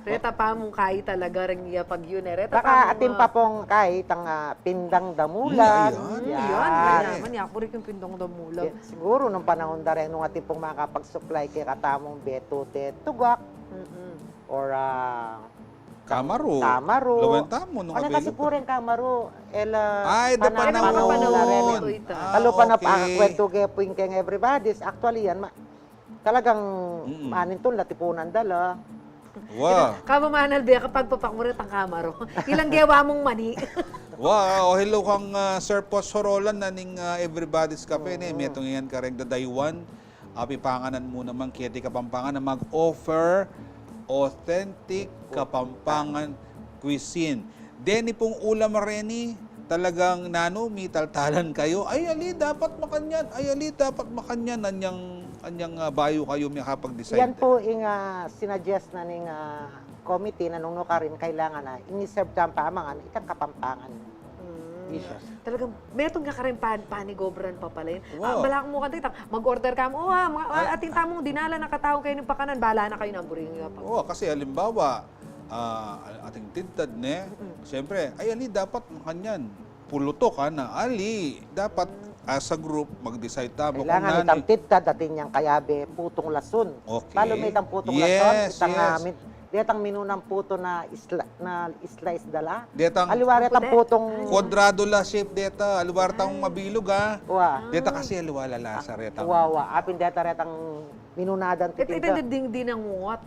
Reta pa mong kay talaga rin iya pag yun. Reta Baka atin pa pong kahit ang pindang damulag. Yan. Puri yung pindang damulag. Siguro nung panahon da rin, nung atin pong makapag-supply kay katamong betute tugak. Or Kamaro. Lawenta mo nung ano kasi po rin kamaro. Da panahon. Kalupa na kwento kaya po yung kaya everybody's. Actually yan, talagang manin to, latipunan dala. Wow. Kamamanal ba kapag papakmurit ang kamaro? Ilang gawa mong mani? Wow, hello kang Sir Posorolan na ning Everybody's Cafe. Metong yan ka rin dadaywan. Pipanganan mo naman kaya di Kapampangan na mag-offer authentic Kapampangan cuisine. Deni pong ulam Reni, talagang nanumi, taltalan kayo. Ay, ali, dapat makanyan. Ay, ali, dapat makanyan. Anyang bayo kayo may kapag-decide. Yan po yung sinuggest na ng committee na nung rin kailangan na iniserve ka ang pamangan, ikang kapampangan. Issues. Talagang, metong nga ka rin panigobran pa pala yun. Wow. Bala mo ka mag-order ka mo, ating tamong dinala na katao kayo ng pakanan, bala na kayo na buring nga pa. Oo, kasi halimbawa, ating tintad siyempre, ay ali, dapat makanyan. Puluto ka na, ali, dapat as a group, mag-decide tamo. Kailangan itang titad at inyang kayabe, putong lason. Okay. Lalo may itang putong Yes, lason, yes. Ditang minunang puto na slice dala. Detang Aliwari itang putong... quadrado la shape deta, alubar tang mabilog Wa. Deta kasi aluwala lasa retang. Wawa. Apin deta retang minunadan Ito titinda. din ang ngungot.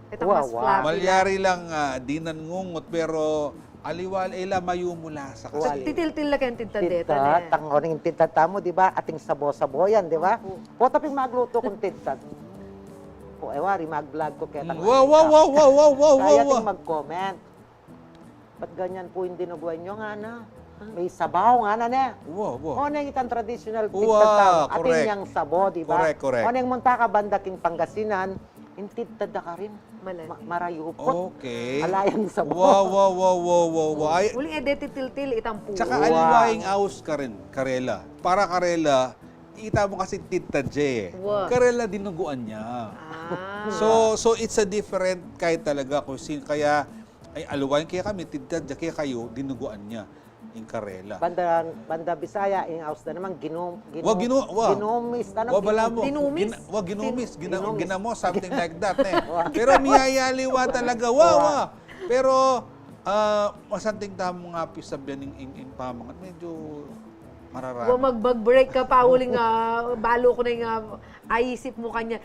Ito mas Wow, wow. flat. Malyari lang di nangungot pero aliwal ela mayo mula sa So, kasi. titil-til lang kayong tinta dito. Tintad, tang oning tintad tamo, di ba? Ating sabo-saboyan, di ba? Po taping magluto kong tintad. Po, wari, mag-vlog ko kaya tang Kaya ting mag-comment. Ba't ganyan po yung dinuguan nyo nga na? May sabaw nga na ne. O nang itang traditional tintad tamo. Ating correct. niyang sabo, di ba? Correct. O nang munta ka banda king Pangasinan, yung tintad na ka rin. Marayupot. Okay. Alayang sabo. Wow. Ay, Uli titil-til itang puo. tsaka aliwaing aus ka rin, Karela. Para Karela, kita mo kasi tita J. Wow. Karela dinuguan niya. So it's a different kahit talaga cuisine. Kaya ay aluwain kaya kami, tita J, kaya kayo dinuguan niya yung Karela. Banda Bisaya, ing aus na naman, Wag ginumis. Bala mo. Dinumis? Wag ginumis. Dinumis. Ginamo, something like that. Pero miyayaliwa talaga. Wow. Pero, masanting tamo nga pisabyan in pamangat. Medyo mararami. Mag-break ka pa, uling balo ko na yung aisip mo kanya.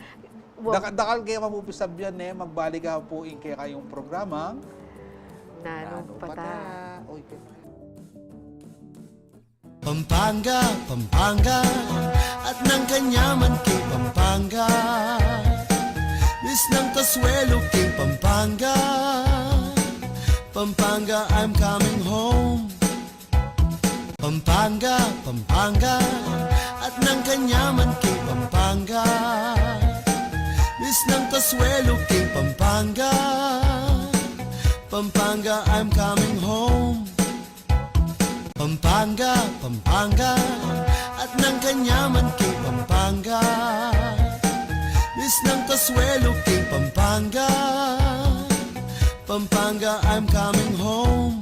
Dakal kaya mapupisabyan magbalik ka po kaya kayong programa. Nano pata. Oy, Pampanga, Pampanga, at ng kanyaman kay Pampanga. Miss ng Kasuelo kay Pampanga. Pampanga, I'm coming home. Pampanga, Pampanga, at ng kanyaman kay Pampanga. Miss ng Kasuelo kay Pampanga. Pampanga, I'm coming home. Pampanga, Pampanga, at ng kanyaman kay Pampanga. Miss ng Kasuelo kay Pampanga. Pampanga, I'm coming home.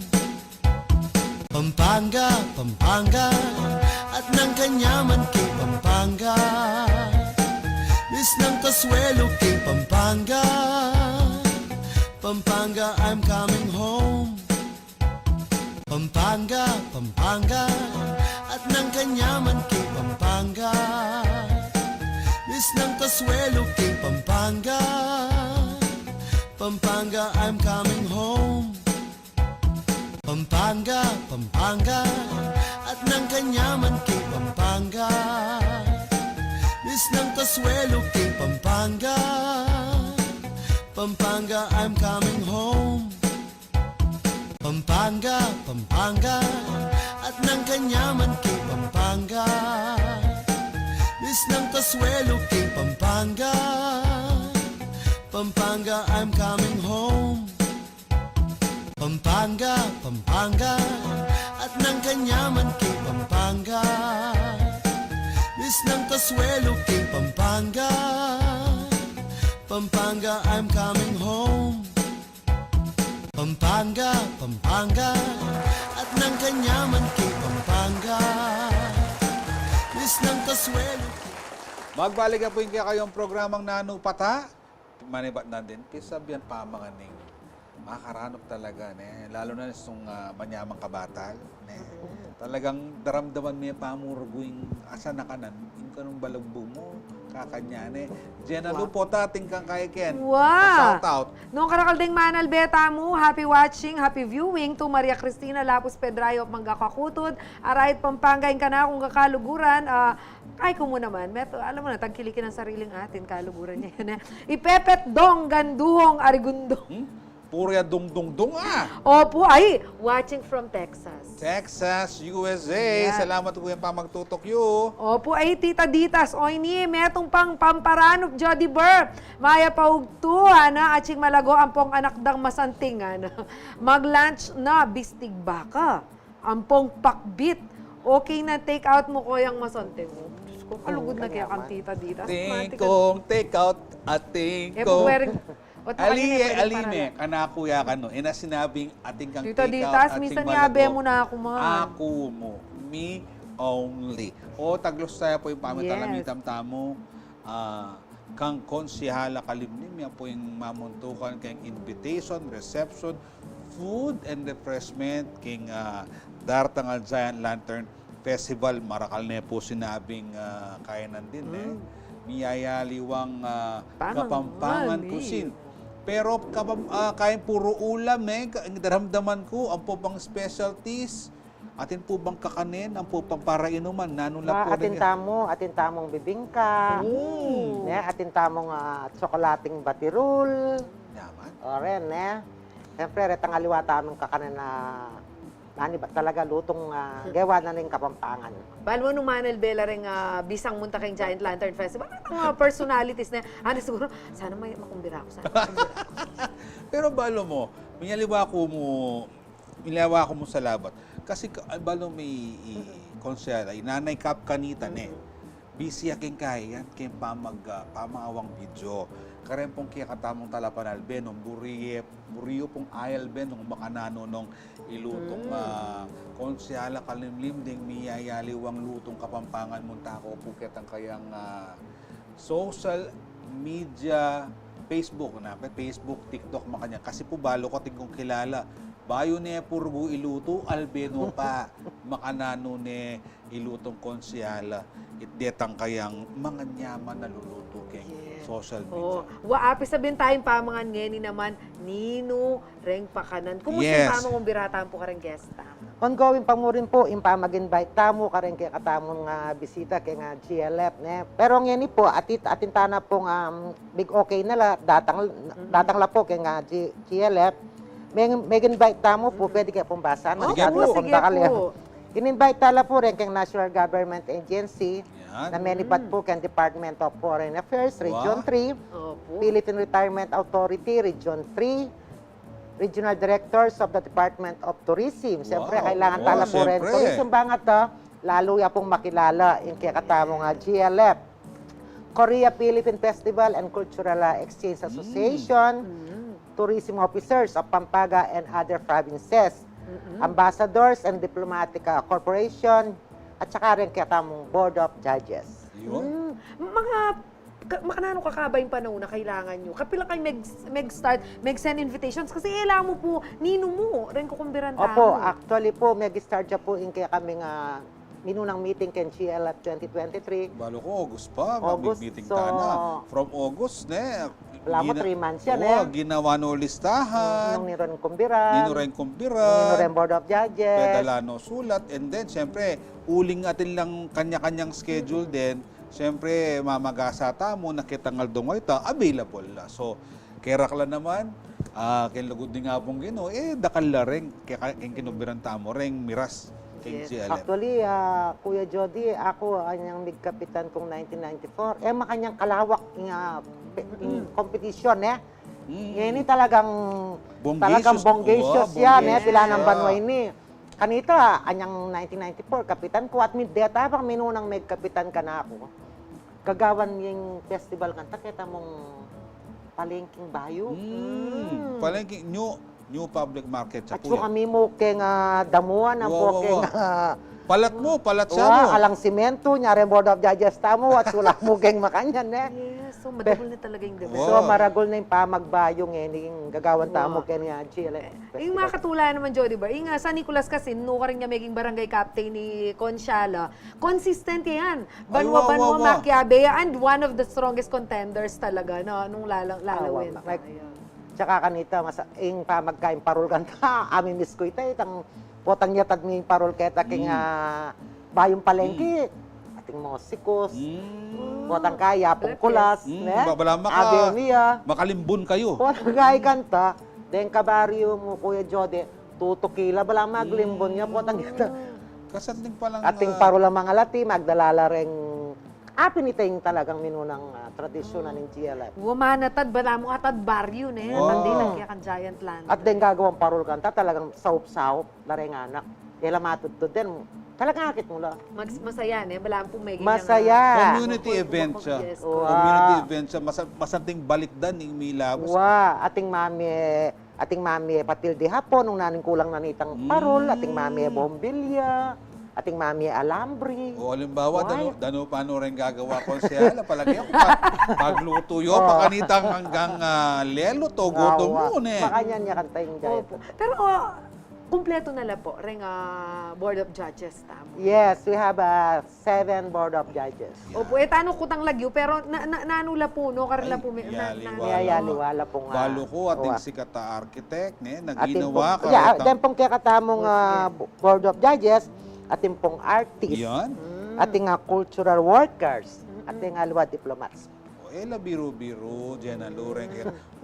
Pampanga, Pampanga, at ng kanyaman kay Pampanga. Miss ng Kasuelo kay Pampanga. Pampanga, I'm coming home. Pampanga, Pampanga, at ng kanyaman kay Pampanga. Miss ng Kasuelo kay Pampanga. Pampanga, I'm coming home. Pampanga, Pampanga, at ng kanyaman kay Pampanga. Miss ng Kasuelo kay Pampanga. Pampanga, I'm coming home. Pampanga, Pampanga, at ng kanyaman kay Pampanga. Miss ng Kasuelo kay Pampanga. Pampanga, I'm coming home. Pampanga, Pampanga, at ng kanyaman kay Pampanga. Miss ng Kasuelo kay Pampanga. Pampanga, I'm coming home. Pampanga, Pampanga, at ng kanyaman kay Pampanga. Miss ng Kasuelo. Magbalik po yung kayong programang Nano Pata. Manibat na din, pisabihan pa mga ning makaranop talaga, lalo na itong manyamang kabatal. Talagang daramdaman mo yung pamurguing asa na kanan, yung kanong balagbo mo, kakanya. Diyan na lupo, tating kang kay Ken. Wow! Shout out. Noong karakalding Manal Beta mo, happy watching, happy viewing to Maria Cristina Lapus Pedrayo of Manggakakutod. Arayit Pampanggain ka na kung kakaluguran. Ay ko mo naman, alam mo na, tagkilikin ang sariling atin, kaluguran niya yan. Ipepet dong ganduhong arigundong. Puro ya dong-dong-dong Opo, ay, watching from Texas. Texas, USA. Yeah. Salamat ko yung pamagtutokyo. Opo, ay tita Ditas, oy ni, metong pang pamparanop Jody Burr. Maya paugtuhan na at sing malago ampong anak dang masantingan. Mag-lunch na bistig baka. Ampong pakbit. Okay na take out mo ko yung masanting mo. Diyos ko, kalugod na kaya kang tita Ditas. Tingkong, take out at Eh, tingkong. wearing... Aline, kanakuya ka no. Ina sinabing ating kang Tita take out Ditas, at minsan sing niyabe malago. mo na ako man. Ako mo. Me only. O, taglos tayo po yung pamitalamitam tamo. Kang konsihala kalimnim, yan po yung mamuntukan kayong invitation, reception, food and refreshment king Dartangal Giant Lantern Festival. Marakal na po sinabing kainan din miyayaliwang Kapampangan Cuisine. Pero kain puro ulam ang daramdaman ko, ang po bang specialties, atin po bang kakanin, ang po pang para inuman, nanon lang po. Atin tamong bibingka, atin tamong tsokolating batirul, Yaman. oren, Siyempre, retang aliwa tamong kakanin na nani ba talaga lutong gawa na rin Kapampangan. Paano mo nung Manel Bella rin bisang munta kayong Giant Lantern Festival? Ano mga personalities na, siguro, sana may makumbira ako. Pero balo mo, minaliwa ko mo sa labat. Kasi balo may konsyala, inanay kap kanita busy aking kaya yan, kaya pamangawang video. Karen pong kaya katamong talapanal, benong buriyo pong ayal benong makanano nung ilutong konsyala kalimlim ding miyayaliwang lutong Kapampangan munta ko pukit ang kayang social media, Facebook, TikTok, makanya. Kasi po balo ko tingkong kilala. Bayo ne purgo iluto, albeno pa, makanano ne ilutong konsyala. Itdetang kayang mga nyaman na luluto kay social media. Waapi sabihin tayong pamangan ngeni naman, Nino, Reng Pakanan. Kumusta Yes. pamang umbirataan po ka rin guest? Ongoing pa mo rin po, mag-invite tamo ka rin kaya katamong bisita kay nga GLF. Pero ngayon po, atin tana pong big okay na la, datang la po kay nga GLF. May invite tamo po, pwede kaya pong basa. Sige po. In-invite tala po rin kay National Government Agency Yan. na menipat po kay Department of Foreign Affairs, Region 3, Opo. Philippine Retirement Authority, Region 3, Regional Directors of the Department of Tourism. Siyempre, kailangan tala po rin. Siyempre. Tourism bangat lalo ya pong makilala yung kaya katamo nga GLF. Korea Philippine Festival and Cultural Exchange Association, tourism officers of Pampanga and other provinces, ambassadors and diplomatic corporation, at saka rin kaya tamong Board of Judges. Yun. Makanano kakaba yung panahon na kailangan nyo? Kapila kayo mag-start, mag-send invitations kasi ilang mo po, Nino mo, rin kukumbiran tamo. Opo, actually po, mag-start siya po yung kaya kami nga minunang meeting kay GLF 2023. Balo ko, August pa, August, mag-meeting so, tana. From August, Wala mo, 3 months yan, ginawa no listahan. Nung niron kumbiran, Nino rin nung kumpira, niron Board of Judges. pedalano sulat, and then, siyempre, uling atin lang kanya-kanyang schedule din. Siyempre, mamagasa tamo, nakitangal dungoy ta, available la. So, kaya rakla naman, kinlugod din nga pong gino, dakal la rin, kaya kinubiran tamo rin, miras. Yes. Actually, Kuya Jody, ako anyang migkapitan kong 1994. Makanyang kalawak competition, Yan talagang bonggesios yan, pila ng banway ni. Kanita, anyang 1994, kapitan ko, at deta pang minunang kapitan ka na ako. Gagawan yung festival kanta, kita mong palengking bayo. Palengke, new public market sa At so kuya. kami mo keng damuan ang po keng Palat siya mo. alang simento, nyari Board of Judges tamo at sulak mo keng makanyan Yes, so madagol na talaga yung development. So maragol na yung pamagbayong yung gagawan tamo keng GLF. Yung mga katula naman, Jody ba? Yung San Nicolas kasi, nung ka rin niya maging barangay captain ni Consiala, consistent yan. Banwa-banwa, Maquiabe, and one of the strongest contenders talaga na nung lalawin. Tsaka kanita, yung pamagkain parol kanta, amin miss ko ito, itang potang yatag ng parol keta king bayong palengke, ating mosikos, potang kaya, pungkulas, Babala abemiya, makalimbun kayo. potang kaya kanta, Den kabaryo mo, Kuya Jode, tutukila, bala maglimbon niya po. Kasanting pa lang Ating parula mga lati, magdalala ring apinitay talagang minunang tradisyon ng GLF. Wamanatad, bala mo atad baryo ne. Wow. Mandi kaya kan Giant Land. At din gagawang parol kanta, talagang saup-saup, lareng anak. Kaya matutod din, talagang akit mo lang. Masaya ne, bala po may Masaya. community event siya. Yes. Wow. Community event siya. Masanting balikdan ng Milagos. Wa, ating mami patil di hapon, nung naning kulang nanitang parol, ating mami bombilya, ating mami alambri. O halimbawa, Why? dano paano rin gagawa ko siya. Palagi ako pagluto yun, pakanitang hanggang lelo to, goto mo ne. Makanya niya kantayong Giant. Opo. Pero kumpleto na lang po, ring Board of Judges, tamo. Yes, we have 7 board of judges. Opo, tanong kutang lagyo, pero nanula po, no? Karila po, Yaliwala po nga. Balo ko, ating Oo. sikat na architect, ne, Ating naginawa pong, ka. den pong kaya katamong board of judges, ating pong artists, Yan. ating cultural workers, ating alwa diplomats. La biro-biro, dyan ang lureng.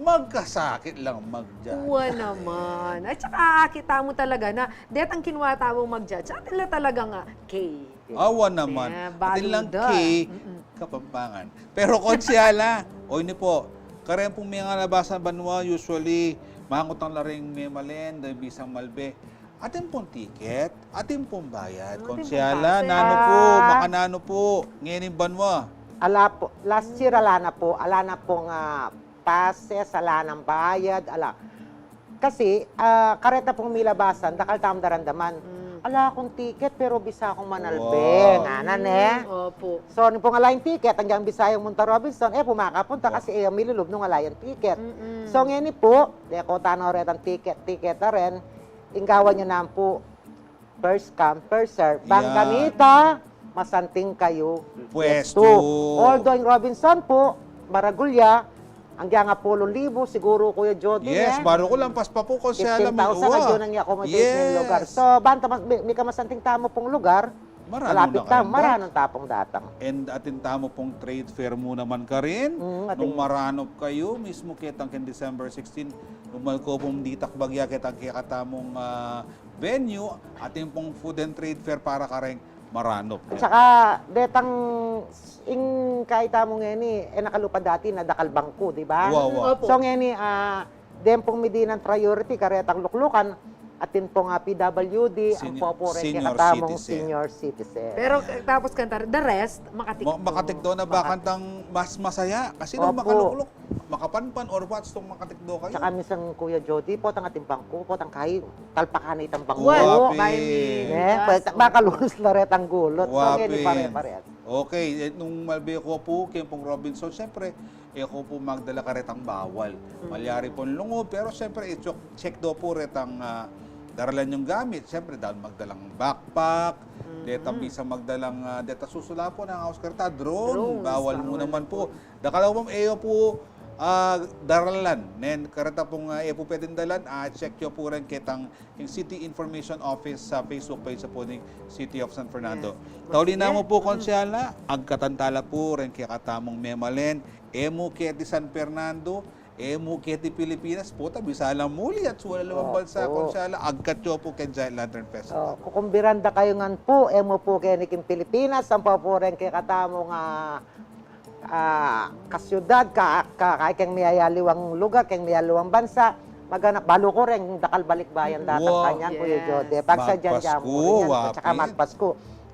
Magkasakit lang magdyan. Uwa naman. At saka kita mo talaga na, det ang kinuwata mo mag-judge, atin lang talaga nga, K. Awa naman. Atin lang baluda. kay Kapampangan. Pero konsyala, o ini po, karen pong mga labasan banwa, usually, mangot ang laring may malen, dahil bisang malbe. Atin pong ticket, atin pong bayad. Atin pong Konsyala, pase. nano po, makanano po, ngayon banwa. Ala po, last year ala na pong pases, ala ng bayad, ala. Kasi, kareta pong milabasan, dakal tam darandaman. Ala akong ticket, pero bisa akong manalbe. Wow. Nanan eh. Opo. So, nung pong alayin ticket, hanggang Bisayang Munta Robinson, pumakapunta kasi milulub nung alayan ticket. So, ngayon po, deko tanaw rin ang ticket na rin, inggawan nyo na po, first come, first serve. Bangkanita, masanting kayo. Pwesto. Although yung Robinson po, Maragulya, hanggang nga 10,000 siguro, Kuya Jody. Yes, baro ko lampas pa po, konsyala. 15,000 ang yun ang i-accommodate ng lugar. So, banta, may kamasanting tamo pong lugar, malapit tamo, maranong tapong datang. And atin tamo pong trade fair mo naman ka rin. Nung maranop kayo, mismo kitang kin December 16, lumalko pong ditak bagya kitang kikatamong venue, atin pong food and trade fair para ka rin maranop. At saka, detang, kahit mo ngeni, nakalupad dati na dakal bangko, di ba? Wow. So ngeni, den pong medinan priority, karetang luklukan, atin pong PWD, ang po rin senior kinatamong citizen. senior citizen. Pero tapos kantar, the rest, makatikdo. Makatikdo na ba kantang mas masaya? Kasi nung Opo. makaluklok, makapanpan or what's itong makatikdo kayo? Tsaka minsan, Kuya Jody, po tang ating bangko, po tang kayo, talpakan itang bangko. Wapi. Baka lulus na ret ang gulot. So Wapi. ngeni, pare-pare. Okay, nung malbi ko po, kaya pong Robinson, siyempre, ako po magdala ka retang bawal. Malyari po lungo, pero siyempre, check do po retang daralan yung gamit. Siyempre, dahil magdalang backpack, deta bisa magdalang, deta susula po ng Oscar drone. Bawal mo naman po. Dakalawang iyo po, daralan. Nen, karata pong po pwedeng dalan, check nyo po rin kitang yung City Information Office sa Facebook page sa po ng City of San Fernando. Tauli na mo po, konsyala, agkatantala po rin kaya katamong memalen, emo keti San Fernando, emo keti Pilipinas po, bisalang muli at suwala lamang bansa, konsyala, agkatyo po kay Giant Lantern Festival. Kukumbiranda kayo ngan po, emo po kay Nikim Pilipinas, ang po rin kaya katamong kasyudad, kayang mayayaliwang lugar, kayang mayayaliwang bansa, maganap, balo ko rin, dakal balikbayan datang kanyang, Kuya Jode. Pag sa dyan mo rin yan, at saka magpasko.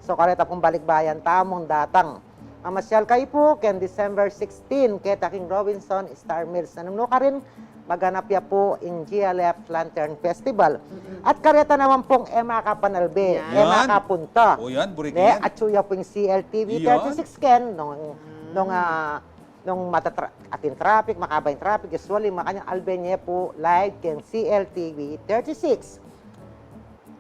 So, kareta pong balikbayan, tamong datang. Mamasyal kayo po, ken December 16, kay Taking Robinson, Star Mills. Nanumno ka rin, maganap ya po in GLF Lantern Festival. At kareta naman pong Kapanalbe, Kapunta. O yan, burik Ne, yan. at suya po yung CLTV 36 ken, nung atin traffic, makabay traffic, usually makanyang albenye po live ken CLTV 36.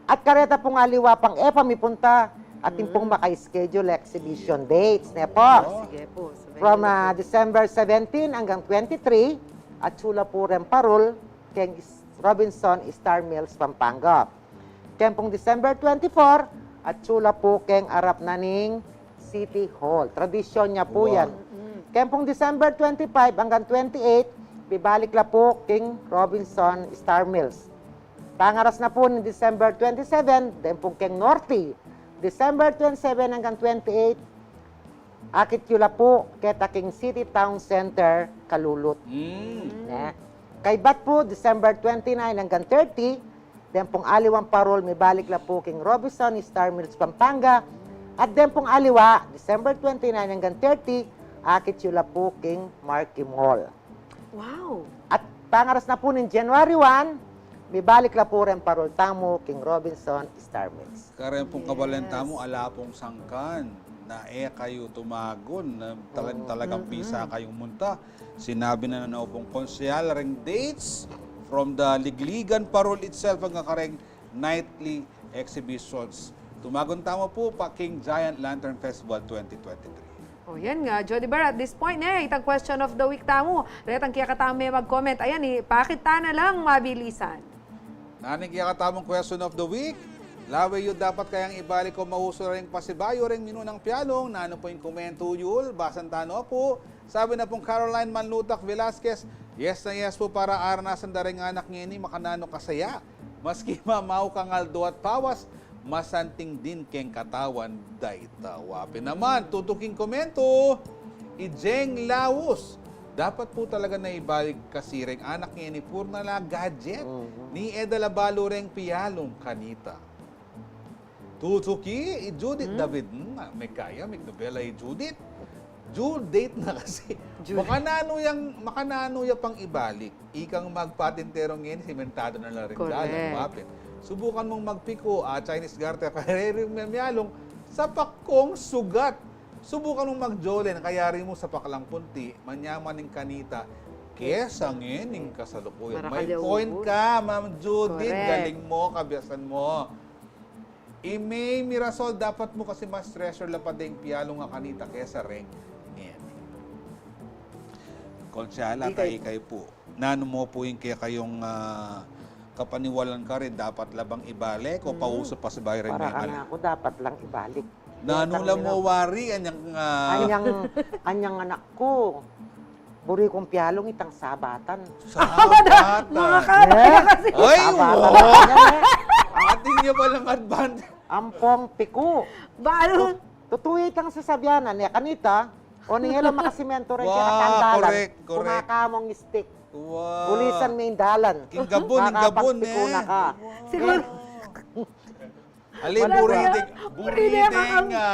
At kareta pong aliwa pang mipunta, atin pong maka-schedule exhibition dates, ne po. Sige po. From December 17 hanggang 23, at sula po rin parol, ken Robinson Star Mills, Pampanga. Ken pong December 24, at sula po keng arap naning City Hall. Tradisyon niya po yan. Ken pong December 25 hanggang 28, bibalik la po King Robinson Star Mills. Pangaras na po ni December 27, then po King Norte. December 27 hanggang 28, akit yula po kita King City Town Center, Kalulut. Ne? Kay Bat po, December 29 hanggang 30, then pong Aliwang Parol, may balik la po King Robinson Star Mills, Pampanga. At then pong Aliwa, December 29 hanggang 30, akit yula po King Marky Mall. Wow! At pangaras na po ng January 1, may balik la po rin Parol Tamo, King Robinson, Star Mills. Karen pong kabalenta mo, ala pong sangkan na kayo tumagon, na talagang pisa kayong munta. Sinabi na pong konsyal, ring dates from the Ligligan Parol itself hanggang kareng nightly exhibitions. Tumagon tamo po pa King Giant Lantern Festival 2023. O yan nga, Jody Bar, at this point itang question of the week tamo. Retang kaya katami mag-comment. Ayan bakit ta na lang mabilisan? Naning kaya katamang question of the week, lawe yun dapat kayang ibalik ko mahuso rin pasibayo rin minunang piyalong, na ano po yung komento yul, basan tano po. Sabi na pong Caroline Manlutak Velasquez, yes na yes po para aranasan da rin anak ngini makanano kasaya. Maski mamaw kangaldo at pawas, masanting din keng katawan daitawapi naman. Tutuking komento, Ijeng Laos. Dapat po talaga na ibalik kasi rin anak niya ni Purnala gadget ni Edalabalo ring piyalong kanita. Tutuki, Judith David, may kaya, may nobela Judith. Due date na kasi. Makanano yung pang ibalik. Ikang magpatinterong ngayon, simentado na lang rin dalang mapit. Subukan mong magpiko, Chinese garter, kaya rin memyalong, sa pakong sugat. Subukan mong magjolen, kaya rin mo sa paklang punti, manyaman ng kanita, kesa ngening kasalukuyan. May point ka, Ma'am Judith. Galing mo, kabiyasan mo. May Mirasol, dapat mo kasi mas treasure lapad yung piyalo nga kanita kesa ring ngening. Konsyala, kayo po. Nano mo po yung kaya kayong kapaniwalan ka rin, dapat labang ibalik o pauso pa sa bayan rin may Para ako dapat lang ibalik. Nanula mo wari, anyang anyang anak ko. Buri kong piyalong itang sabatan. sabatan. Mga kaya kasi. Ay, Sabatan wow! na yan, Ating niyo palang advantage. Ampong piko. Balo. Tutuwi kang sasabyanan niya kanita, o nila makasimento rin kaya Wow, katandalan. correct. Kumakamong stick. Wow. Ulisan may dalan. King Gabon, Makakapagpiko na ka. Siguro, Alin, Wala buriting kaya.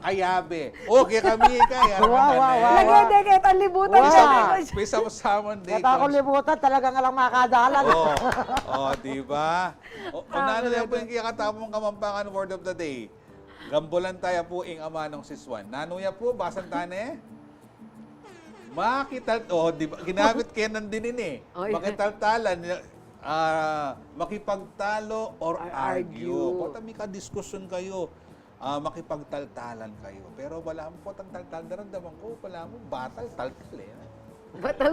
kayabe. Okay kami kaya. Wow. lagay kahit ang libutan Wow. siya. Pisa mo saman din. Kaya ako libutan, talagang alang makadalan. Di ba? Nano yan po yung kiyakatapong kamampangan word of the day. Gambulan tayo po ing ama ng siswan. Nano yan po, basan tane? Makital, di ba? Ginamit kayo ng dinin Makitaltalan, makipagtalo or argue. Pata may ka-diskusyon kayo, makipagtaltalan kayo. Pero wala mo po ang taltal, daramdaman ko, wala mo, batal Batal.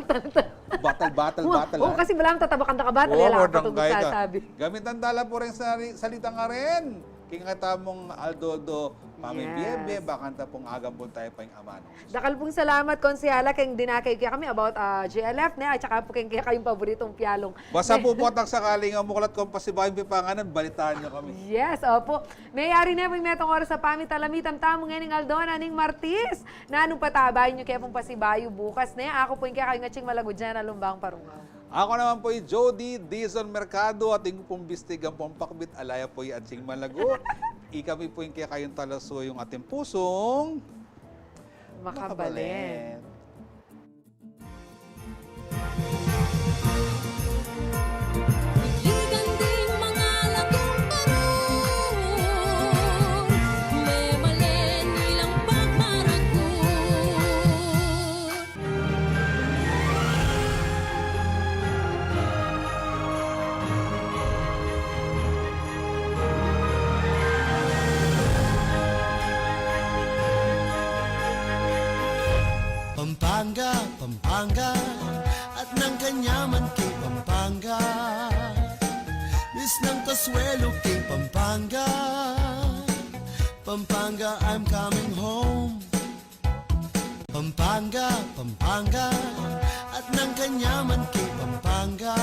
Oo, kasi wala ang tatabakan na kabatal. Wala ang patugod sasabi. Gamit ang dala po rin sa salita nga rin. Kingata mong Aldodo, Mami Biebe, bakanta pong agam po tayo pa yung amano. Dakal pong salamat, Konsyala, kayong dinakay kaya kami about JLF na, at saka po kaya kayong paboritong piyalong. Basta po po at sakaling ang mukulat kong pasibahin pipanganan, balitaan nyo kami. Yes, opo. Mayari na po yung metong oras sa pamitalamitam tamo ngayon ng Aldona, ning Martis. Na anong patabayin nyo kaya pong pasibayo bukas na. Ako po yung kaya kayong atsing malagod dyan na lumbang parungaw. Ako naman po yung Jody Dizon Mercado at yung pong bistig ang pong pakbit alaya po yung atsing malago. Ikami po yung kaya kayong talaso yung ating pusong Makabalin. Pampanga, at ng kanyaman kay Pampanga. Miss ng Kasuelo kay Pampanga. Pampanga, I'm coming home. Pampanga, Pampanga, at ng kanyaman kay Pampanga.